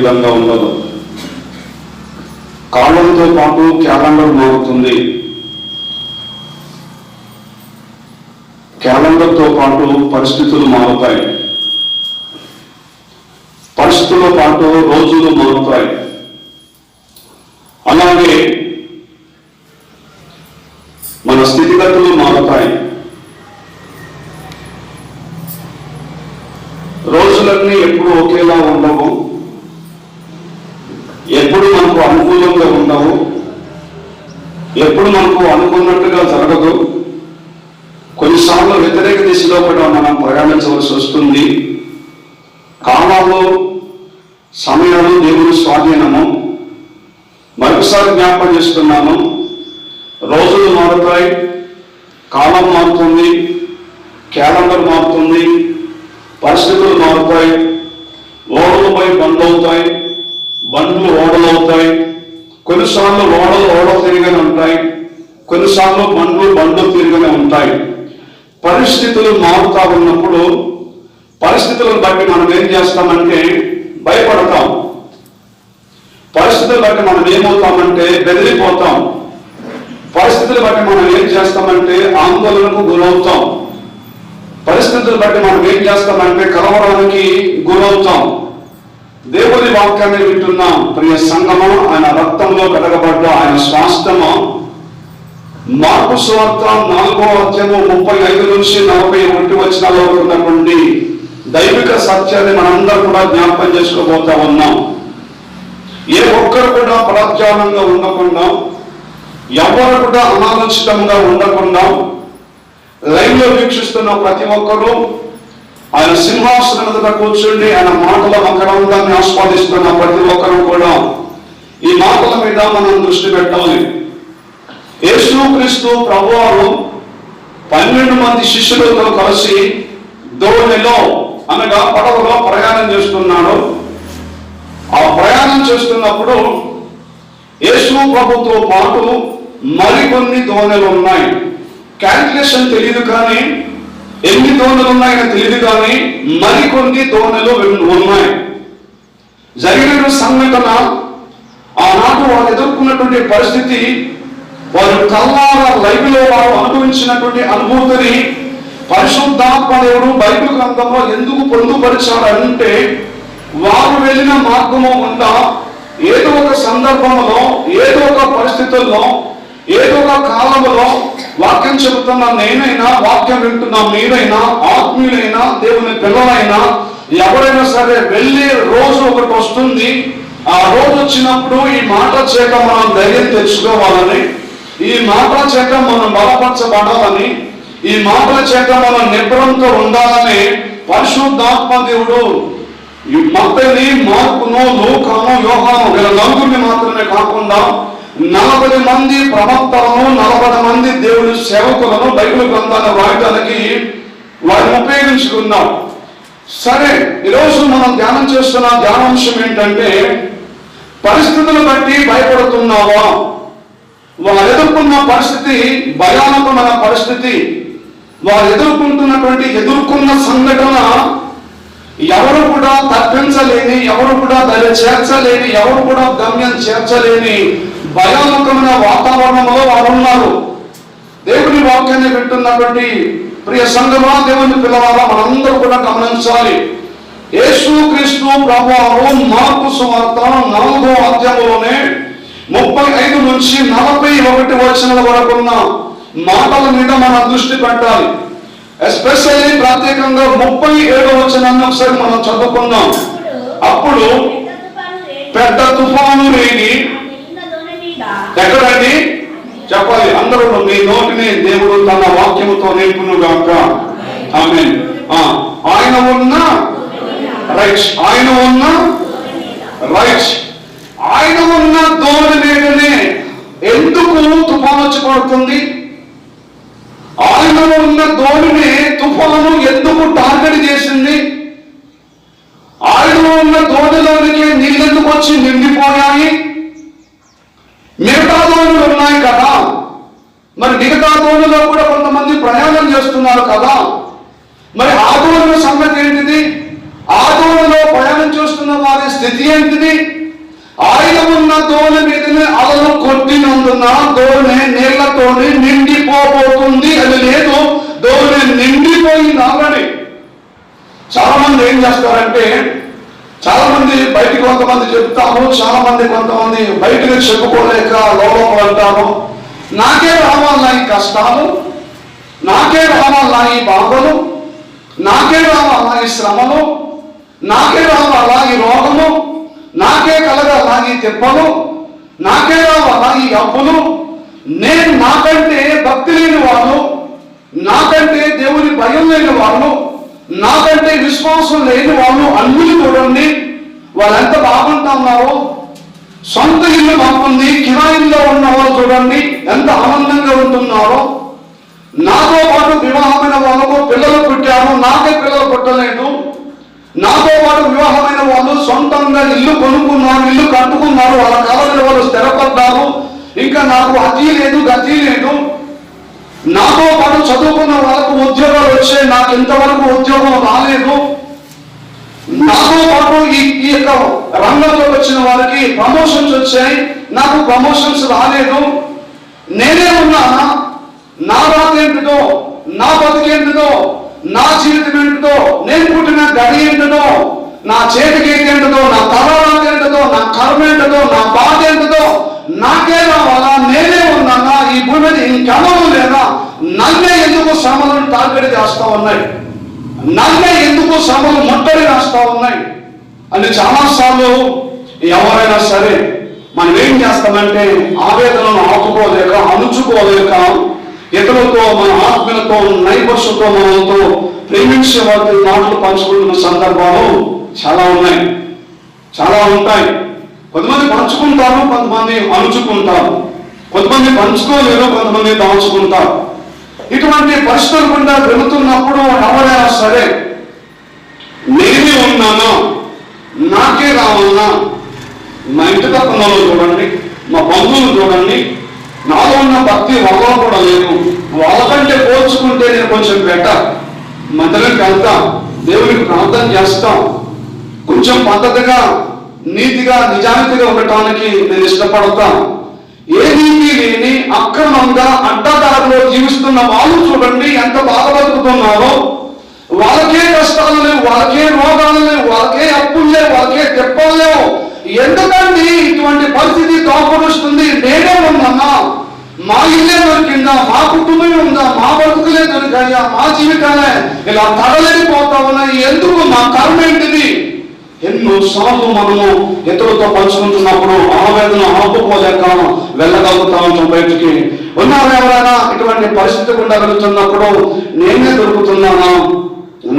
విధంగా ఉండదు. కాలంతో పాటు క్యాలెండర్ మారుతుంది. క్యాలెండర్తో పాటు పరిస్థితులు మారుతాయి. పరిస్థితులతో పాటు రోజులు మారుతాయి. అలాగే మన స్థితిగతులు మారుతాయి. రోజులన్నీ ఎప్పుడు ఒకేలా ఉండవు, ఎప్పుడు మనకు అనుకూలంగా ఉండవు, ఎప్పుడు మనకు అనుకున్నట్టుగా జరగదు. కొన్నిసార్లు వ్యతిరేక దిశలో కూడా మనం ప్రయాణించవలసి వస్తుంది. కాలాలు, సమయాలు దేవుని స్వాధీనము. మరొకసారి జ్ఞాపకం చేస్తున్నాను, రోజులు మారుతాయి, కాలం మారుతుంది, క్యాలెండర్ మారుతుంది, పరిస్థితులు మారుతాయి. ఓడలపై బండ్లు అవుతాయి, బండ్లు ఓడలు అవుతాయి. కొన్నిసార్లు ఓడలు తిరిగానే ఉంటాయి, కొన్నిసార్లు బండ్లు తిరిగానే ఉంటాయి. పరిస్థితులు మారుతా ఉన్నప్పుడు పరిస్థితులను బట్టి మనం ఏం చేస్తామంటే భయపడతాం. పరిస్థితులు బట్టి మనం ఏమవుతామంటే బెదిరిపోతాం. పరిస్థితులు బట్టి మనం ఏం చేస్తామంటే ఆందోళనకు గురవుతాం. పరిస్థితులు బట్టి మనం ఏం చేస్తామంటే కలవరానికి గురవుతాం. దేవుని వాక్యాన్ని వింటున్నాం ప్రియ సంగమం. ఆయన రక్తంలో కడగబడ్డ ఆయన స్వాస్థ్యము. మార్కు సువార్త 4వ అధ్యాయము 35 నుంచి 41 వచనాల్లో ఉన్నటువంటి దైవిక సత్యాన్ని మనందరూ కూడా జ్ఞాపకం చేసుకోబోతా ఉన్నాం. ఏ ఒక్కరు కూడా పరాధ్యానంగా ఉండకుండా, ఎవరు కూడా అనాలోచితంగా ఉండకుండా, లైవ్ లో వీక్షిస్తున్న ప్రతి ఒక్కరూ ఆయన సింహాసనం మీద కూర్చుండి ఆయన మాటల మకరందాన్ని ఆస్వాదిస్తున్న ప్రతి ఒక్కరూ కూడా ఈ మాటల మీద మనం దృష్టి పెట్టాలి. యేసుక్రీస్తు ప్రభువారు 12 మంది శిష్యులతో కలిసి దోణిలో అనగా పడవలో ప్రయాణం చేస్తున్నాడు. ఆ ప్రయాణం చేస్తున్నప్పుడు యేసు ప్రభుతో పాటు మరికొన్ని దోణులు ఉన్నాయి. క్యాల్కులేషన్ తెలియదు కానీ, ఎన్ని దోణులు ఉన్నాయని తెలియదు కానీ మరికొన్ని దోణులు ఉన్నాయి. జరిగిన సంఘటన, ఆనాడు వారు ఎదుర్కొన్నటువంటి పరిస్థితి, వారు కల్లారా లైవ్లో వారు అనుభవించినటువంటి అనుభూతిని పరిశుద్ధాత్మ దేవుడు బైబిల్ గ్రంథంలో ఎందుకు పొందుపరిచాడంటే, వారు వెళ్ళిన మార్గము గుండా ఏదో ఒక సందర్భంలో, ఏదో ఒక పరిస్థితుల్లో, ఏదో ఒక కాలంలో వాక్యం చెబుతున్న నేనైనా, వాక్యం వింటున్న మీరైనా, ఆత్మీయులైనా, దేవుని పిల్లలైనా ఎవరైనా సరే వెళ్ళే రోజు ఒకటి వస్తుంది. ఆ రోజు వచ్చినప్పుడు ఈ మాట చేత మనం ధైర్యం తెచ్చుకోవాలని, ఈ మాటల చేత మనం బలపరచబడాలని, ఈ మాటల చేత మనం నిబ్రంతో ఉండాలని పరిశుద్ధాత్మ దేవుడు మత్తయి, మార్కును, లూకాను, యోహాను వీళ్ళ నలుగురిని మాత్రమే కాకుండా 40 మంది ప్రవక్తలను, 40 మంది దేవుని సేవకులను బైబిల్ గ్రంథాన్ని రాయడానికి వారిని ఉపయోగించుకున్నాం. సరే, ఈరోజు మనం ధ్యానం చేస్తున్న ధ్యానాంశం ఏంటంటే, పరిస్థితులను బట్టి భయపడుతున్నావా? వారు ఎదుర్కొన్న పరిస్థితి భయానకమైన పరిస్థితి. వారు ఎదుర్కొన్న సంఘటన ఎవరు కూడా తప్పించలేని, ఎవరు కూడా దరి చేర్చలేని, ఎవరు కూడా గమ్యం చేర్చలేని భయానకమైన వాతావరణంలో వారు ఉన్నారు. దేవుని వాక్యాన్ని వింటున్నటువంటి ప్రియ సంఘమా, దేవుని పిల్లవారా, మనందరూ కూడా గమనించాలి. యేసుక్రీస్తు ప్రభువారు మార్కు సువార్త 4వ అధ్యాయంలోనే 35 నుంచి 41 వచనాల వరకు ఉన్న మాటల మీద మనం దృష్టి పెట్టాలి. ఎస్పెషల్లీ ప్రత్యేకంగా 37వ వచనాన్ని ఒకసారి మనం చదువుకుందాం. అప్పుడు పెద్ద తుఫాను రేగి, ఎక్కడండి చెప్పాలి అందరూ, మీ నోటిని దేవుడు తన వాక్యముతో నింపును గాక. ఆమేన్. ఆయన ఉన్న రైట్, ఆయన ఉన్న రైట్, ఆయన ఉన్న దోణి మీదనే ఎందుకు తుఫాను వచ్చి పడుతుంది? ఆయన ఉన్న దోణిని తుఫాను ఎందుకు టార్గెట్ చేసింది? ఆయన ఉన్న దోణిలోనికి నీళ్ళెందుకు వచ్చి నిండిపోయాయి? మిగతా దోణులు ఉన్నాయి కదా, మరి మిగతా దోణిలో కూడా కొంతమంది ప్రయాణం చేస్తున్నారు కదా, మరి ఆ దోణుల సంగతి ఏంటిది? ఆ దోణిలో ప్రయాణం చేస్తున్న వారి స్థితి ఏంటిది? ఆయన ఉన్న దోణి మీదనే అలలు కొట్టినందున దోణి నీళ్లతోని నిండిపోబోతుంది అని లేదు, దోణి నిండిపోయింది ఆల్రెడీ. చాలా మంది ఏం చేస్తారంటే, చాలా మంది బయటికి కొంతమంది చెప్తారు, చాలా మంది కొంతమంది బయటకు చెప్పుకోలేక లోపల అంటారు, నాకే రావాలా ఈ కష్టాలు, నాకే రావాలా ఈ బాధలు, నాకే రావాలా ఈ శ్రమలు, నాకే రావాలా ఈ రోగము, నాకే కలగాలా ఈ తిప్పలు, నాకే రావాలా ఈ అప్పులు, నేను నాకంటే భక్తి లేని వాళ్ళు, నాకంటే దేవుని భయం లేని వాళ్ళు, నాకంటే విశ్వాసం లేని వాళ్ళు అన్ని చూడండి, వాళ్ళు ఎంత బాగుంటున్నారో. సొంత ఇల్లు బాగుంది, కిరాయిల్లో ఉన్న వాళ్ళు చూడండి ఎంత ఆనందంగా ఉంటున్నారో. నాతో పాటు వివాహమైన వాళ్ళకు పిల్లలు పుట్టారు, నాకే పిల్లలు పుట్టలేదు. నాతో పాటు వివాహమైన వాళ్ళు సొంతంగా ఇల్లు కొనుక్కున్నారు, ఇల్లు కట్టుకున్నారు, వాళ్ళ కాలంలో వాళ్ళు స్థిరపడ్డారు. ఇంకా నాకు అతి లేదు గతి లేదు. నాతో పాటు చదువుకున్న వాళ్ళకు ఉద్యోగాలు వచ్చాయి, నాకు ఇంతవరకు ఉద్యోగం రాలేదు. నాతో పాటు ఈ యొక్క రంగంలో వచ్చిన వారికి ప్రమోషన్స్ వచ్చాయి, నాకు ప్రమోషన్స్ రాలేదు. నేనే ఉన్నానా? నా రాత ఏంటిదో, నా బతికేంటిదో, నా జీవితం ఏంటిదో, నేను పుట్టిన గడి ఏంటిదో, నా చేతికి ఏంటిదో, నా తరాలు ఏంటిదో, నా కర్మ ఏంటిదో, నా బాధ ఏంటిదో నాకే రావాలా? నేనే ఉన్నానా? ఈ భూమి మీద ఇంకెవరూ లేదా? నన్నే ఎందుకు శ్రమలను టార్గెట్ చేస్తా ఉన్నాయి, నన్నే ఎందుకు శ్రమలు ముట్టడి వేస్తా ఉన్నాయి అని చాలాసార్లు ఎవరైనా సరే మనం ఏం చేస్తామంటే, ఆవేదనను ఆపుకోలేక, అణుచుకోలేక, ఇతరులతో మన ఆత్మీయులతో నైబర్స్తో మనతో ప్రేమించే వారి మాటలు పంచుకుంటున్న సందర్భాలు చాలా ఉన్నాయి, చాలా ఉంటాయి. కొంతమంది పంచుకుంటారు, కొంతమంది అణుచుకుంటారు, కొంతమంది పంచుకోలేరు, కొంతమంది దాచుకుంటారు. ఇటువంటి పరిస్థితులు గుండా వెళుతున్నప్పుడు ఎవరైనా సరే నేనే ఉన్నానా, నాకే రావాలన్నా, మా ఇంటి తక్కువ చూడండి, మా బంధువులు చూడండి, నాలో ఉన్న భక్తి వాళ్ళలో కూడా లేదు, వాళ్ళకంటే పోల్చుకుంటే నేను కొంచెం బెటర్, మందిరానికి వెళ్తాం, దేవునికి ప్రార్థన చేస్తాం, కొంచెం పద్ధతిగా నీతిగా నిజాయితీగా ఉండటానికి నేను ఇష్టపడతాను. ఏ నీతి లేని అక్రమంగా అడ్డదారిలో జీవిస్తున్న వాళ్ళు చూడండి ఎంత బాధ బతుకుతున్నారో. వాళ్ళకే కష్టాలు లేవు, వాళ్ళకే రోగాలు లేవు, వాళ్ళకే అప్పులు లేవు, వాళ్ళకే తిప్పలు లేవు. ఎందుకండి ఇటువంటి పరిస్థితి తోపరుస్తుంది? నేనే ఉన్నానా? మా ఇల్లే దొరికిందా? మా కుటుంబమే ఉందా? మా బతుకులే దొరికాయా? మా జీవితాలే ఇలా తడలేకపోతా ఉన్నాయి. ఎందుకు? మా కర్మ ఏంటిది? ఎన్నోసార్లు మనము ఇతరులతో పంచుకుంటున్నప్పుడు ఆవేదన ఆపుకోలేక వెళ్ళగలుగుతా ఉంటాం బయటికి. ఉన్నారు ఎవరైనా ఇటువంటి పరిస్థితి గుండా వెళుతున్నప్పుడు, నేనే దొరుకుతున్నానా,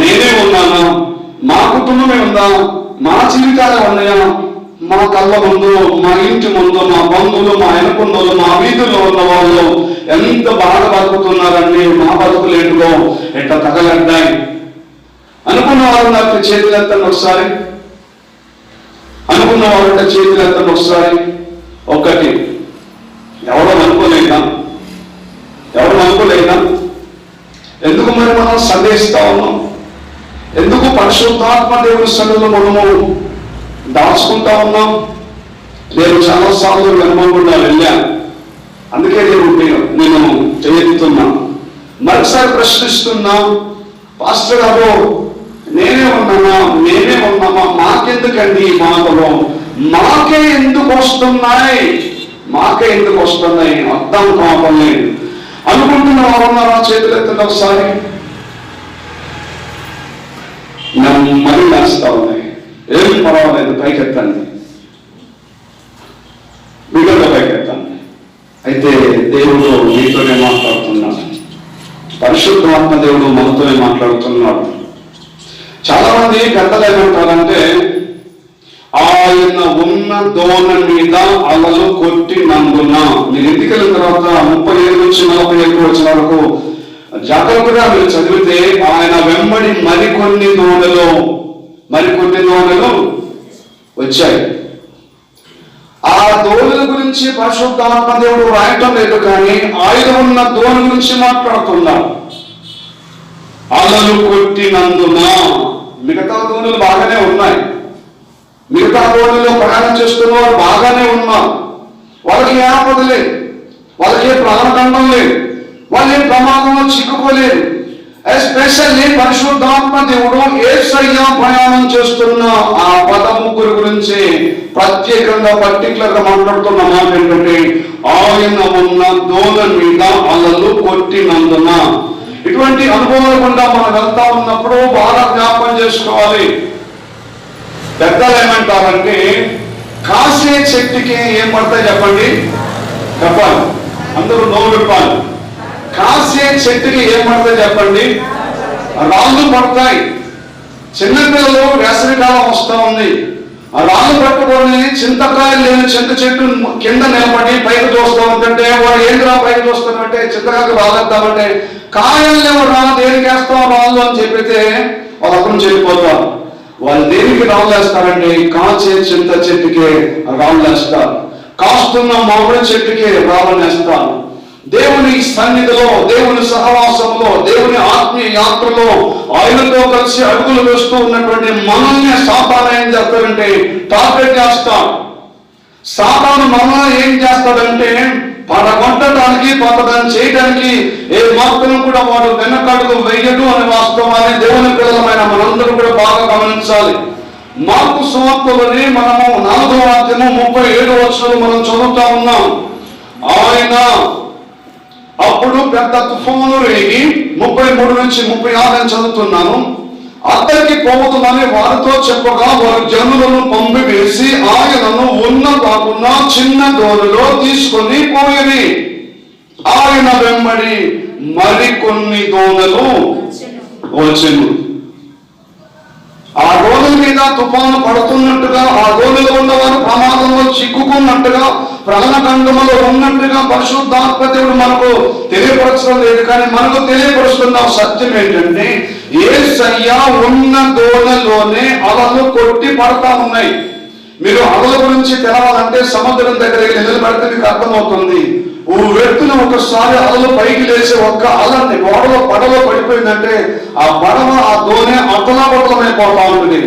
నేనే ఉన్నానా, మా కుటుంబమే ఉందా, మా జీవితాలే ఉన్నాయా, మా కళ్ళ ముందు, మా ఇంటి ముందు, మా బంధువులు, మా వెనుకున్నోళ్ళు, మా వీధుల్లో ఉన్న వాళ్ళు ఎంత బాగా బతుకుతున్నారండి, మా బతుకులు ఏంటో ఎట్ట తగలడ్డాయి అనుకున్న వాళ్ళు నాకు చేతులు ఎత్తండి ఒకసారి. అనుకున్న వాళ్ళంటే చేతులు ఎత్తండి ఒకసారి. ఒకటి. ఎవరో అనుకోలేదా? ఎవరు అనుకోలేదా? ఎందుకు మరి మనం సందేహిస్తా ఉన్నాం? ఎందుకు పరిశుద్ధాత్మ దేవుని సన్నిధిలో మనము దాచుకుంటా ఉన్నాం? నేను చాలాసార్లు వెనుమకుండా వెళ్ళాను, అందుకే నేను చేయెత్తుతున్నా. మరోసారి ప్రశ్నిస్తున్నా, పాస్టర్ గారు నేనే ఉన్నానా, నేనే ఉన్నామా, మాకెందుకండి ఈ మాటలు, మాకే ఎందుకు వస్తున్నాయి, మాకే ఎందుకు వస్తున్నాయి, అర్థం కావడం లేదు అనుకుంటున్న వారు ఉన్నారా? చేతులు ఎత్తండి ఒకసారి. నెమ్మది వేస్తా ఉన్నాయి, ఏమి పర్వాలేదు, పైకెత్తండి, బిడ్డగా పైకెత్తండి. అయితే దేవుడు మీతోనే మాట్లాడుతున్నాడు, పరిశుద్ధాత్మ దేవుడు మనతోనే మాట్లాడుతున్నాడు. చాలా మంది పెద్దలు ఏమంటారంటే, ఆయన ఉన్న దోణ మీద అలలు కొట్టినందున. మీరు ఇంటికి వెళ్ళిన తర్వాత 37 నుంచి 45 వచ్చిన వరకు జాగ్రత్తగా మీరు చదివితే, ఆయన వెంబడి మరికొన్ని దోణలు వచ్చాయి. ఆ దోణల గురించి పరిశుద్ధాత్మ దేవుడు రాయటం లేదు, కానీ ఆయన ఉన్న దోణ గురించి మాట్లాడుతున్నారు. అలలు కొట్టినందున మిగతా దోణులు బాగానే ఉన్నాయి, మిగతా దోణిలో ప్రయాణం చేస్తున్న వారు బాగానే ఉన్నారు. వాళ్ళకి ఏ ఆపద లేదు, వాళ్ళకి ఏ ప్రాణదండం లేదు, వాళ్ళు ఏ ప్రమాదంలో చిక్కుకోలేదు. ఎస్పెషల్లీ పరిశుద్ధాత్మ దేవుడు యేసయ్య ప్రయాణం చేస్తున్న ఆ 13 గురించి ప్రత్యేకంగా పర్టికులర్ గా మాట్లాడుతున్న మాట ఏంటంటే, ఆయన ఉన్న దోణ మీద అలలు కొట్టినందున. ఇటువంటి అనుభవాలు గుండా మనం వెళ్తా ఉన్నప్పుడు బాగా జ్ఞాపకం చేసుకోవాలి. పెద్దలు ఏమంటారంటే, కాసే చెట్టుకి ఏం పడతాయి చెప్పండి, చెప్పాలి, అందరూ నోరు విప్పాలి. కాసే చెట్టుకి ఏం పడతాయి చెప్పండి, రాళ్ళు పడతాయి. చిన్నపిల్లలు వేసవికాలం వస్తూ ఉంది, ఆ రాళ్ళు పట్టుకొని చింతకాయలు లేని చింత చెట్టు కింద నిలబడి పైకి చూస్తూ ఉంటుంటే వాడు ఏంటిరా పైకి చూస్తామంటే చింతకాయకు రాలేద్దామంటే కాయలు లేవు, రా దేనికి వేస్తాం రాళ్ళు అని చెప్పితే వాళ్ళు అక్కడ నుంచి వెళ్ళిపోతారు. వాళ్ళు దేనికి రాళ్ళు వేస్తారంటే కాచే చింత చెట్టుకే రాళ్ళు వేస్తారు, కాస్తున్న మామిడి చెట్టుకే రాళ్ళు వేస్తారు. దేవుని సన్నిధిలో, దేవుని సహవాసంలో, దేవుని ఆత్మీయ యాత్రలో ఆయనతో కలిసి అడుగులు వేస్తూ ఉన్నటువంటి మనల్ని సాతాను ఏం చేస్తాడంటే టార్గెట్ చేస్తాడు. సాతాను మనల్ని ఏం చేస్తాడంటే పడగొట్టడానికి, పతనం చేయడానికి ఏ మాత్రం కూడా వాడు వెనకడుగు వెయ్యడు అనే వాస్తవాన్ని దేవుని పిల్లలమైన మనందరూ కూడా బాగా గమనించాలి. మార్కు సువార్తలోని మనము 4వ అధ్యాయం 37వ వచనం మనం చదువుతా ఉన్నాం. ఆయన అప్పుడు పెద్ద తుఫాను రేగి 33 నుంచి 36 చదువుతున్నాను. అద్దరికి పోవద్దని వారితో చెప్పగా వారు జనులను పంపివేసి ఆయనను ఉన్న కాకుండా చిన్న దోణిలో తీసుకొని పోయి ఆయన వెంబడి మరికొన్ని దోణలు వచ్చెను. ఆ దోణి మీద తుఫాను పడుతున్నట్టుగా, ఆ దోణిలో ఉన్నవారు ప్రమాదంలో చిక్కుకున్నట్టుగా, ప్రాణగంధములో ఉన్నట్టుగా పరిశుద్ధాత్మ దేవుడు మనకు తెలియపరచడం లేదు. కానీ మనకు తెలియపరుస్తున్న సత్యం ఏంటంటే, యేసయ్య ఉన్న దోణిలోనే అలలు కొట్టి పడతా ఉన్నాయి. మీరు అలల గురించి తెలవాలంటే సముద్రం దగ్గరికి నిలబడితే మీకు అర్థమవుతుంది. ఓ వ్యక్తులు ఒకసారి అలలు పైకి లేచి ఒక్క అలని ఓడలో పడవ పడిపోయిందంటే ఆ పడవ, ఆ దోణి అతలాబతలమైపోతా ఉంటుంది.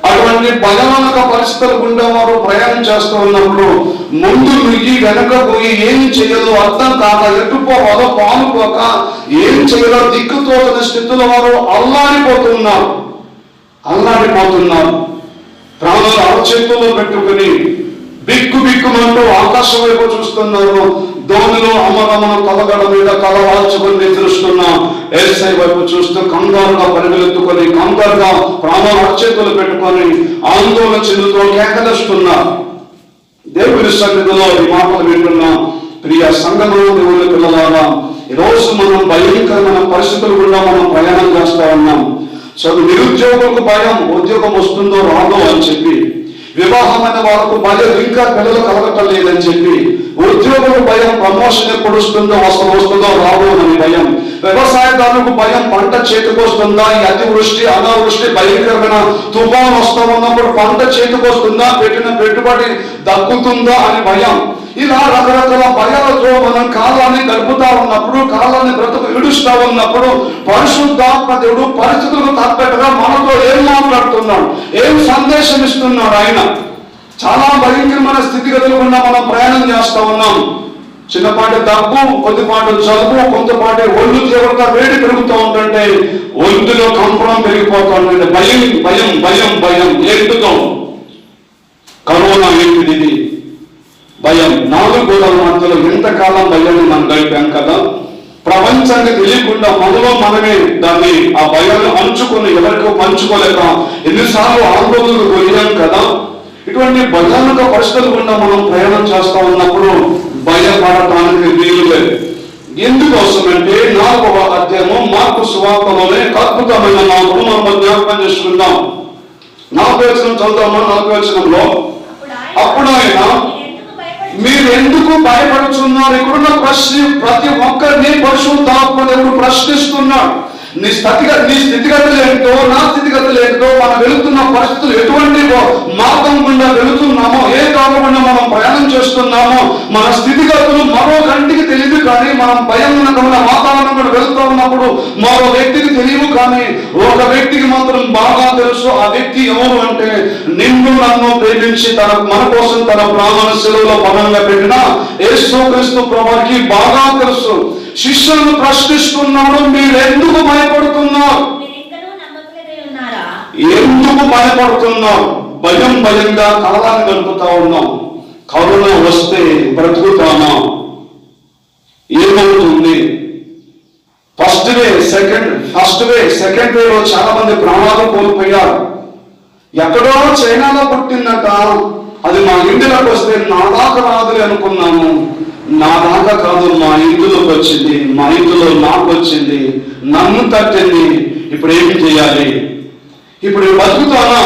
అటువంటి భయానక పరిస్థితులు గుండా వారు ప్రయాణం చేస్తూ ఉన్నప్పుడు ముందు ముగి వెనక పోయి ఏం చేయాలో అర్థం కాక, ఎటుపోవాలో పాలుపోక, ఏం చేయాలో దిక్కుతోచని స్థితిలో వారు అల్లాడిపోతున్నారు. ప్రాణాలు అరచేతుల్లో పెట్టుకుని బిక్కు బిక్కుమంటూ ఆకాశం వైపు చూస్తున్నారు. దోణిలో అమరమన తలగడ మీద తల వాల్చుకొని నిద్రిస్తున్న యేసయ్య వైపు చూస్తూ కంగారుగా పరిగెత్తుకొని, కంగారుగా ప్రాణాలు అరచేతులు పెట్టుకొని ఆందోళన చెందుతూ కేకలిస్తున్నారు. దేవుని సన్నిధిలో ఈ మాటలు వింటున్న ప్రియ సంఘంలో దేవుని పిల్లలారా, ఈరోజు మనం భయంకరమైన పరిస్థితులు గుండా మనం ప్రయాణం చేస్తా ఉన్నాం. నిరుద్యోగులకు భయం, ఉద్యోగం వస్తుందో రాదో అని చెప్పి, వివాహమైన వాళ్ళకు భయం, ఇంకా పిల్లలు కలగటం లేదని చెప్పి, ఉద్యోగులకు భయం, ప్రమోషన్ ఎప్పుడు వస్తుందో వస్తుందో రాదు అని భయం, వ్యవసాయదారులకు భయం, పంట చేతికి వస్తుందా, ఈ అతివృష్టి అనావృష్టి భయంకరమైన తుఫాను వస్తూ ఉన్నప్పుడు పంట చేతికి వస్తుందా, పెట్టిన పెట్టుబడి దక్కుతుందా అని భయం. ఇలా రకరకాల భయాలతో మనం కాలాన్ని గడుపుతా ఉన్నప్పుడు, కాలాన్ని బ్రతుకు విడుస్తూ ఉన్నప్పుడు పరిశుద్ధాత్మ దేవుడు పరిస్థితులకు తగ్గట్టుగా మనతో ఏం మాట్లాడుతున్నాడు, ఏం సందేశం ఇస్తున్నాడు. ఆయన చాలా భయంకరమైన స్థితిగతులు గుండా మనం ప్రయాణం చేస్తా ఉన్నాం. చిన్నపాటి దగ్గు, కొద్దిపాటి జలుబు, కొంతపాటి ఒళ్ళు తీవ్రత వేడి పెరుగుతూ ఉంటుంటే ఒంటిలో కంపనం పెరిగిపోతూ ఉంటుంది. భయం భయం భయం భయం. ఏంటిదో కరోనా ఏంటిది భయం. 4 గోడల మధ్యలో ఎంతకాలం భయాన్ని మనం గడిపాం కదా. ప్రపంచానికి తెలియకుండా మనలో మనమే దాన్ని, ఆ భయాన్ని అంచుకొని ఎవరికో పంచుకోలేక ఎన్నిసార్లు ఆందోళనకు పోయాం కదా. ఇటువంటి భయానక పరిస్థితులు గుండా మనం ప్రయాణం చేస్తా ఉన్నప్పుడు భయపడటానికి వీలు లేదు. ఎందుకోసమంటే 4వ అధ్యాయము మార్కు సువార్తలోనే అద్భుతమైన మాటలు మనం జ్ఞాపకం చేసుకుందాం. 4వ వచనం చదువుతామా. 4వ వచనంలో, అప్పుడు ఆయన మీరు ఎందుకు భయపడుతున్నారు? ఇక్కడున్న ప్రశ్న ప్రతి ఒక్కరిని పరిశుద్ధాత్మ దేవుడు ప్రశ్నిస్తున్నాడు. నీ స్థితిగతులు ఏంటో, నా స్థితిగతులు ఏంటో, మనం వెళుతున్న పరిస్థితులు ఎటువంటి మార్గం గుండా వెళుతున్నామో, ఏ దారి గుండా మనం ప్రయాణం చేస్తున్నామో, మన స్థితిగతులు మరో కంటికి తెలియదు. కానీ మనం భయంకరమైన వాతావరణం కూడా వెళుతూ ఉన్నప్పుడు మరో వ్యక్తికి తెలియదు. కానీ ఒక వ్యక్తికి మాత్రం బాగా తెలుసు. ఆ వ్యక్తి ఎవరు అంటే, నిన్ను నన్ను ప్రేమించి మన కోసం తన ప్రాణాల సెలవులో పనంగా పెట్టిన యేసుక్రీస్తు ప్రభువుకి బాగా తెలుసు. శిష్యులను ప్రశ్నిస్తున్నాడు, మీరు ఎందుకు భయపడుతున్నారు? ఎందుకు భయపడుతున్నాం? భయంగా కాలాన్ని గడుపుతా ఉన్నాం. కరోనా వస్తే బ్రతుకుతామా? ఏమవుతుంది? ఫస్ట్ వే సెకండ్ వేలో చాలా మంది ప్రాణాలు కోల్పోయారు. ఎక్కడో చైనాలో పుట్టిందట, అది మా ఇంటిలోకి వస్తే నా దాకా రాదులే అనుకున్నాను. నా దాకా కాదు, మా ఇంటిలోకి వచ్చింది. మా ఇంటిలో నాకు వచ్చింది, నన్ను తట్టింది. ఇప్పుడు ఏమి చేయాలి? ఇప్పుడు బతుకుతానా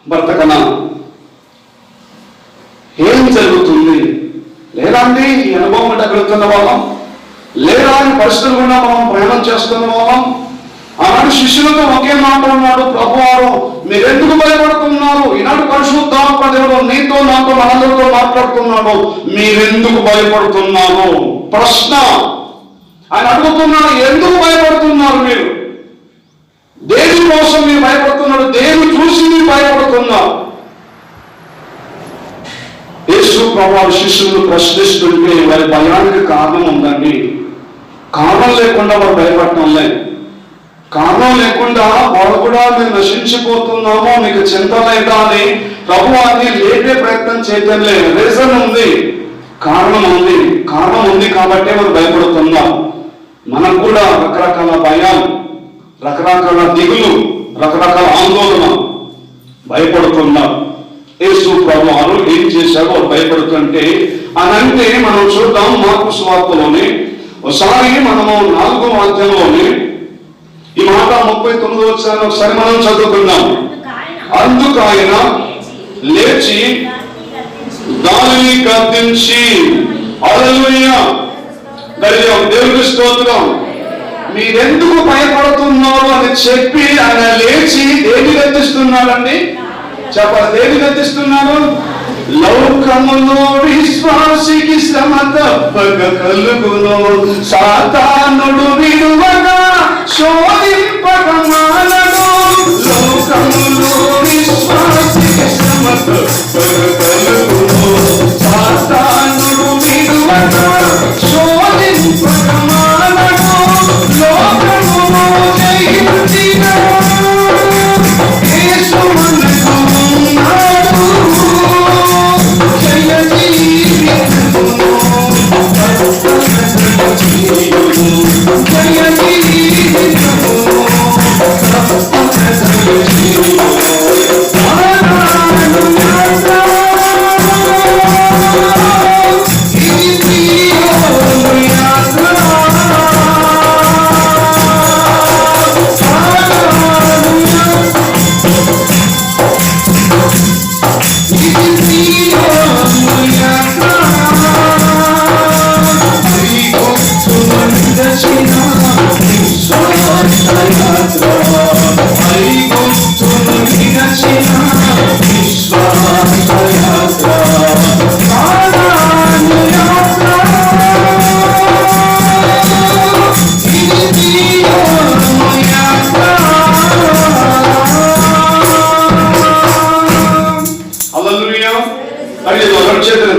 బ్రతకనా? ఏం జరుగుతుంది? లేదా అండి ఈ అనుభవం అంటే వెళుతున్న వాళ్ళం, లేదా ఈ పరిస్థితులు కూడా మనం ప్రయాణం చేస్తున్న వాళ్ళం. ఆనాడు శిష్యులతో ఒకే మాట ఉన్నాడు ప్రభువారు, మీరెందుకు భయపడుతున్నారు? ఈనాడు పరిశుద్ధాత్మ దేవుడు నీతో నాతో మనందరితో మాట్లాడుతున్నాడు. మీరెందుకు భయపడుతున్నారు? ప్రశ్న ఆయన అడుగుతున్నాడు. ఎందుకు భయపడుతున్నారు? మీరు దేని కోసం మీరు భయపడుతున్నారు? దేని చూసి మీరు భయపడుతున్నారు? యేసు ప్రభువు శిష్యులను ప్రశ్నిస్తుంటే వారి భయానికి కారణం ఉందండి. కారణం లేకుండా వారు భయపడటం లేదు. కారణం లేకుండా వారు కూడా మేము నశించిపోతున్నామో, మీకు చింత లేదా అని ప్రభువాన్ని లేపే ప్రయత్నం చేయటం లేదు. రీజన్ ఉంది, కారణం ఉంది కాబట్టి మనం భయపడుతున్నాం. మనకు కూడా రకరకాల భయాలు, రకరకాల దిగులు, రకరకాల ఆందోళన, భయపడుతున్నాం. యేసు ప్రభువారు ఏం చేశారు వారు భయపడుతుంటే అని అంటే మనం చూద్దాం. మార్కు సువార్తలోని ఒకసారి మనము 4వ అధ్యాయంలోని ఈ మాట 39వ వచనం ఒకసారి మనం చదువుకుందాం. అందుకు ఆయన లేచి గాలిని గద్దించి, హల్లెలూయా, దేవునికి స్తోత్రం, మీరెందుకు భయపడుతున్నారు అని చెప్పి ఆయన లేచి దేని గద్దిస్తున్నాడండి? చెప్పాలి, దేని గద్దిస్తున్నాడు? లోకములో విశ్వాసికి శ్రమ తప్పక కలుగును, సాతానుడు విడువగా శోధింపక మానడు. లోకములో విశ్వాసికి శ్రమ తప్పక కలుగును, సాతానుడు విడువగా శోధింపక మానడు. లోకములో జయించిన యేసు మనకు ఉన్నాడు. జయ జీవితము జయ జీవితము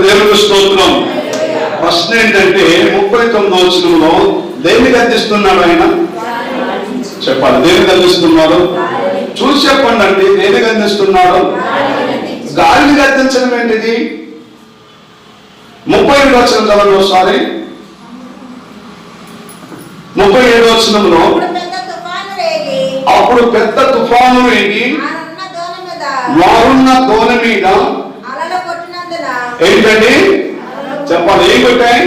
దేవునికి స్తోత్రం. ప్రశ్న ఏంటంటే 39వ వచనంలో దేన్ని గద్దిస్తున్నాడు ఆయన? చెప్పాలి, దేన్ని గద్దిస్తున్నాడు? చూసి చెప్పండి అండి, దేన్ని గద్దిస్తున్నాడు? గాలిని గద్దించడం ఏంటిది? 37వ వచనం చదవండి ఒకసారి. 37వ వచనంలో అప్పుడు పెద్ద తుఫాను రేగి వారున్న దోణి మీద ఏంటండి? చెప్పాలి, ఏం కొట్టాయి?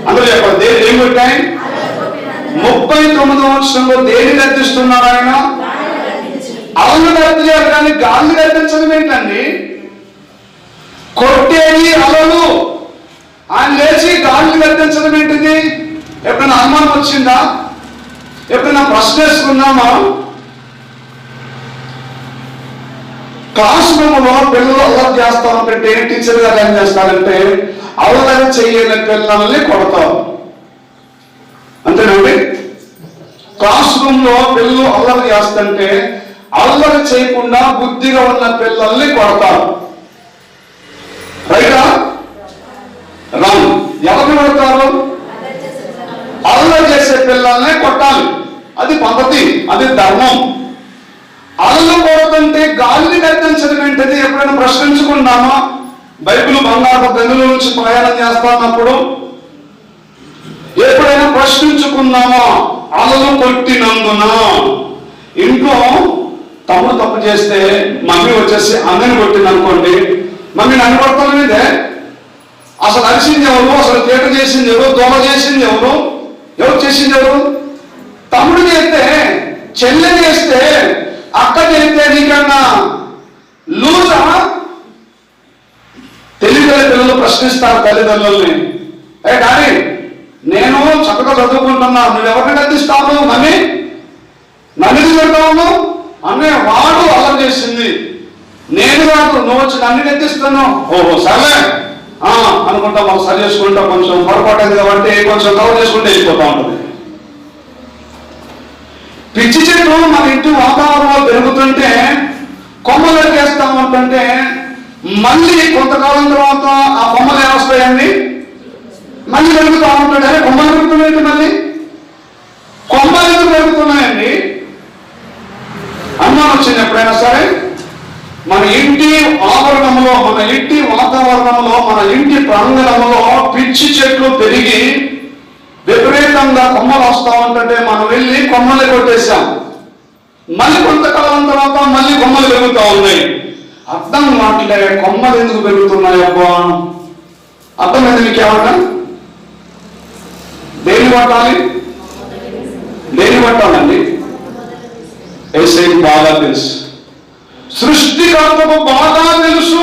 అందరూ చెప్పాలి, ఏం కొట్టాయి? 39వ వచనంలో దేని గద్దిస్తున్నాడు ఆయన? అలలు గద్దించారు, కానీ గాలి గద్దించడం ఏంటండి? కొట్టేది అలలు, ఆయన లేచి గాలిని గద్దించడం ఏంటిది? ఎప్పుడైనా అనుమానం వచ్చిందా? ఎప్పుడైనా ప్రశ్న వేసుకున్నామా? క్లాస్ రూమ్లో పిల్లలు అల్లరి చేస్తా ఉంటే టీచర్ గారు ఏం చేస్తారంటే అల్లరి చేయని పిల్లల్ని కొడతారు. అంతేనండి. క్లాస్ రూమ్ లో పిల్లలు అల్లరి చేస్తుంటే అల్లరి చేయకుండా బుద్ధిగా ఉన్న పిల్లల్ని కొడతారు. రైటా? రాంగ్. ఎవరిని కొడతారు? అల్లరి చేసే పిల్లల్ని కొట్టాలి. అది పద్ధతి, అది ధర్మం. అల్లరి కొడుతుంటే గాలిని కట్టించడం ఏంటిది? ఎప్పుడైనా ప్రశ్నించుకున్నామా? బైబిల్ బంగారు గనుల నుంచి ప్రయాణం చేస్తున్నప్పుడు ఎప్పుడైనా ప్రశ్నించుకున్నామా? అలలు కొట్టినందున. ఇంట్లో తమ్ముడు తప్పు చేస్తే మమ్మీ వచ్చేసి అన్నని కొట్టింది అనుకోండి, మమ్మీ నన్ను కొడతానేదే. అసలు అరిసింది ఎవరు? అసలు తేట చేసింది ఎవరు? దోమ చేసింది ఎవరు? ఎవరు చేసింది ఎవరు? తమ్ముడు చేస్తే, చెల్లె చేస్తే, అక్క చేస్తే నీకన్నా లూజా? తెలియగల పిల్లలు ప్రశ్నిస్తారు తల్లిదండ్రుల్ని. ఏ డాడీ, నేను చక్కగా చదువుకుంటున్నా, నువ్వు ఎవరిని గద్దిస్తావు? మమ్మీ నన్ను పెడతావు? అన్నయ్య వాడు అల్లరి చేసింది, నేను కాదు, నువ్వు వచ్చి నన్ను గద్దిస్తున్నావు. ఓహో సరే అనుకుంటా, మనం సరి చేసుకుంటా, కొంచెం పొరపాటు అయింది కాబట్టి కొంచెం కవర్ చేసుకుంటే వెళ్ళిపోతా ఉంటుంది. పిచ్చి చెట్లు మన ఇంటి వాతావరణంలో పెరుగుతుంటే కొమ్మలు ఎక్కేస్తామంటే మళ్ళీ కొంతకాలం తర్వాత ఆ కొమ్మలు ఏమొస్తాయండి? మళ్ళీ పెరుగుతూ ఉంటాడు. అదే కొమ్మలు పెరుగుతున్నాయండి, మళ్ళీ కొమ్మలు ఎందుకు పెరుగుతున్నాయండి? అనుమానం వచ్చింది ఎప్పుడైనా సరే? మన ఇంటి ఆవరణంలో, మన ఇంటి వాతావరణంలో, మన ఇంటి ప్రాంగణంలో పిచ్చి చెట్లు పెరిగి విపరీతంగా కొమ్మలు వస్తా ఉంటుంటే మనం వెళ్ళి కొమ్మలు కొట్టేశాం. మళ్ళీ కొంతకాలం తర్వాత మళ్ళీ కొమ్మలు పెరుగుతూ ఉన్నాయి. అర్థం మాట్లే కొమ్మలు ఎందుకు పెరుగుతున్నాయి అబ్బా? అర్థమైంది మీకు ఏమన్నా? దేని పట్టాలి? దేని పట్టాలండి? ఏసై బాగా తెలుసు, సృష్టికర్తకు బాగా తెలుసు.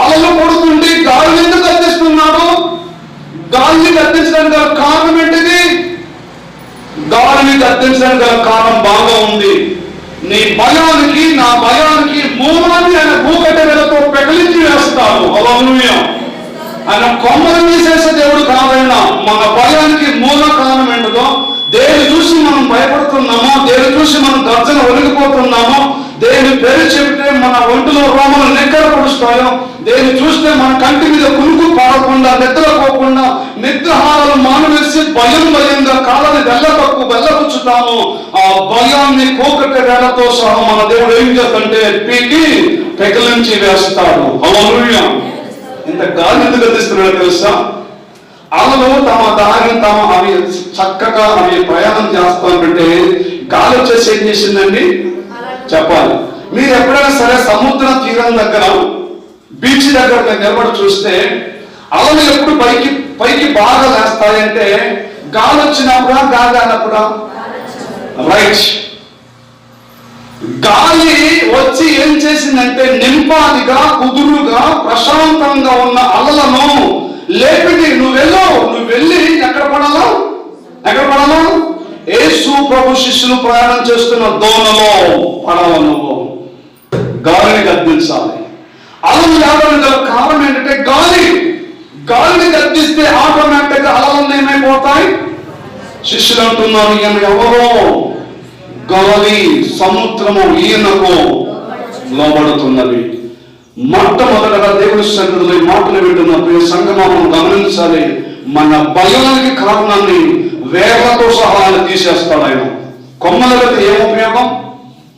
అలలు కొడుతుంటే గాలి ఎందుకు గద్దిస్తున్నాడు? గాలిని గద్దించడానికి గల కారణం ఏంటిది? గాలిని గద్దించడానికి గల కారణం బాగా ఉంది. నీ భయానికి, నా భయానికి మూలాన్ని ఆయన భూకట్టెలతో పెకలించి వేస్తాడు. హల్లెలూయా. ఆయన కొమ్మలు తీసేసే దేవుడు కాదైనా మన భయానికి మూల కారణం ఏంటో, దేని చూసి మనం భయపడుతున్నామో, దేని చూసి మనం గర్జన ఒలిగిపోతున్నామో, దేని పేరు చెబితే మన ఒంటిలో రోమలు నిద్ర పడుస్తాయో, దేని చూస్తే మన కంటి మీద కునుకు పాడకుండా, నిద్రపోకుండా, నిద్రహారాలు మానవేసి భయంగా కాళ్ళని వెళ్ళపుచ్చుతాము. ఆ భయాన్ని కోకట వేళతో సహా మన దేవుడు ఏం చేస్తుంటే పీకి పెకలించి వేస్తాడు. హల్లెలూయా. ఇంత గాలి ఎందుకు గద్దిస్తున్నాడో తెలుసా? అలలు తమ దారిని అవి చక్కగా అవి ప్రయాణం చేస్తానంటే గాలి వచ్చేసి ఏం చేసిందండి? చెప్పాలి. మీరు ఎప్పుడైనా సరే సముద్ర తీరం దగ్గర, బీచ్ దగ్గర నిలబడి చూస్తే అలలు ఎప్పుడు పైకి బాగా లేస్తాయంటే గాలి వచ్చినప్పుడా, గాలి అన్నప్పుడా? రైట్. గాలి వచ్చి ఏం చేసిందంటే నింపాదిగా, కుదురుగా, ప్రశాంతంగా ఉన్న అలలను లేపిటి నువ్వు వెళ్ళి ఎక్కడ పడాలో? యేసు ప్రభు శిష్యులు ప్రయాణం చేస్తున్న దోణలో పడవ నువ్వు. గాలిని గద్దించాలి. అలలు లేవడానికి గల కారణం ఏంటంటే గాలిని గద్దిస్తే ఆటోమేటిక్ గా అలలు ఏమైపోతాయి? శిష్యులు అంటున్నారు, ఈయన ఎవరో? గాలి, సముద్రము ఈయనకు లోబడుతున్నది. మొట్టమొదటగా దేవుని సన్నిధిలో మాటలు వింటున్న ప్రియ సంగమం గమనించాలి. మన భయానికి కారణాన్ని వేర్లతో సహా తీసేస్తాడు ఆయన. కొమ్మలు వెళ్తే ఏం ఉపయోగం?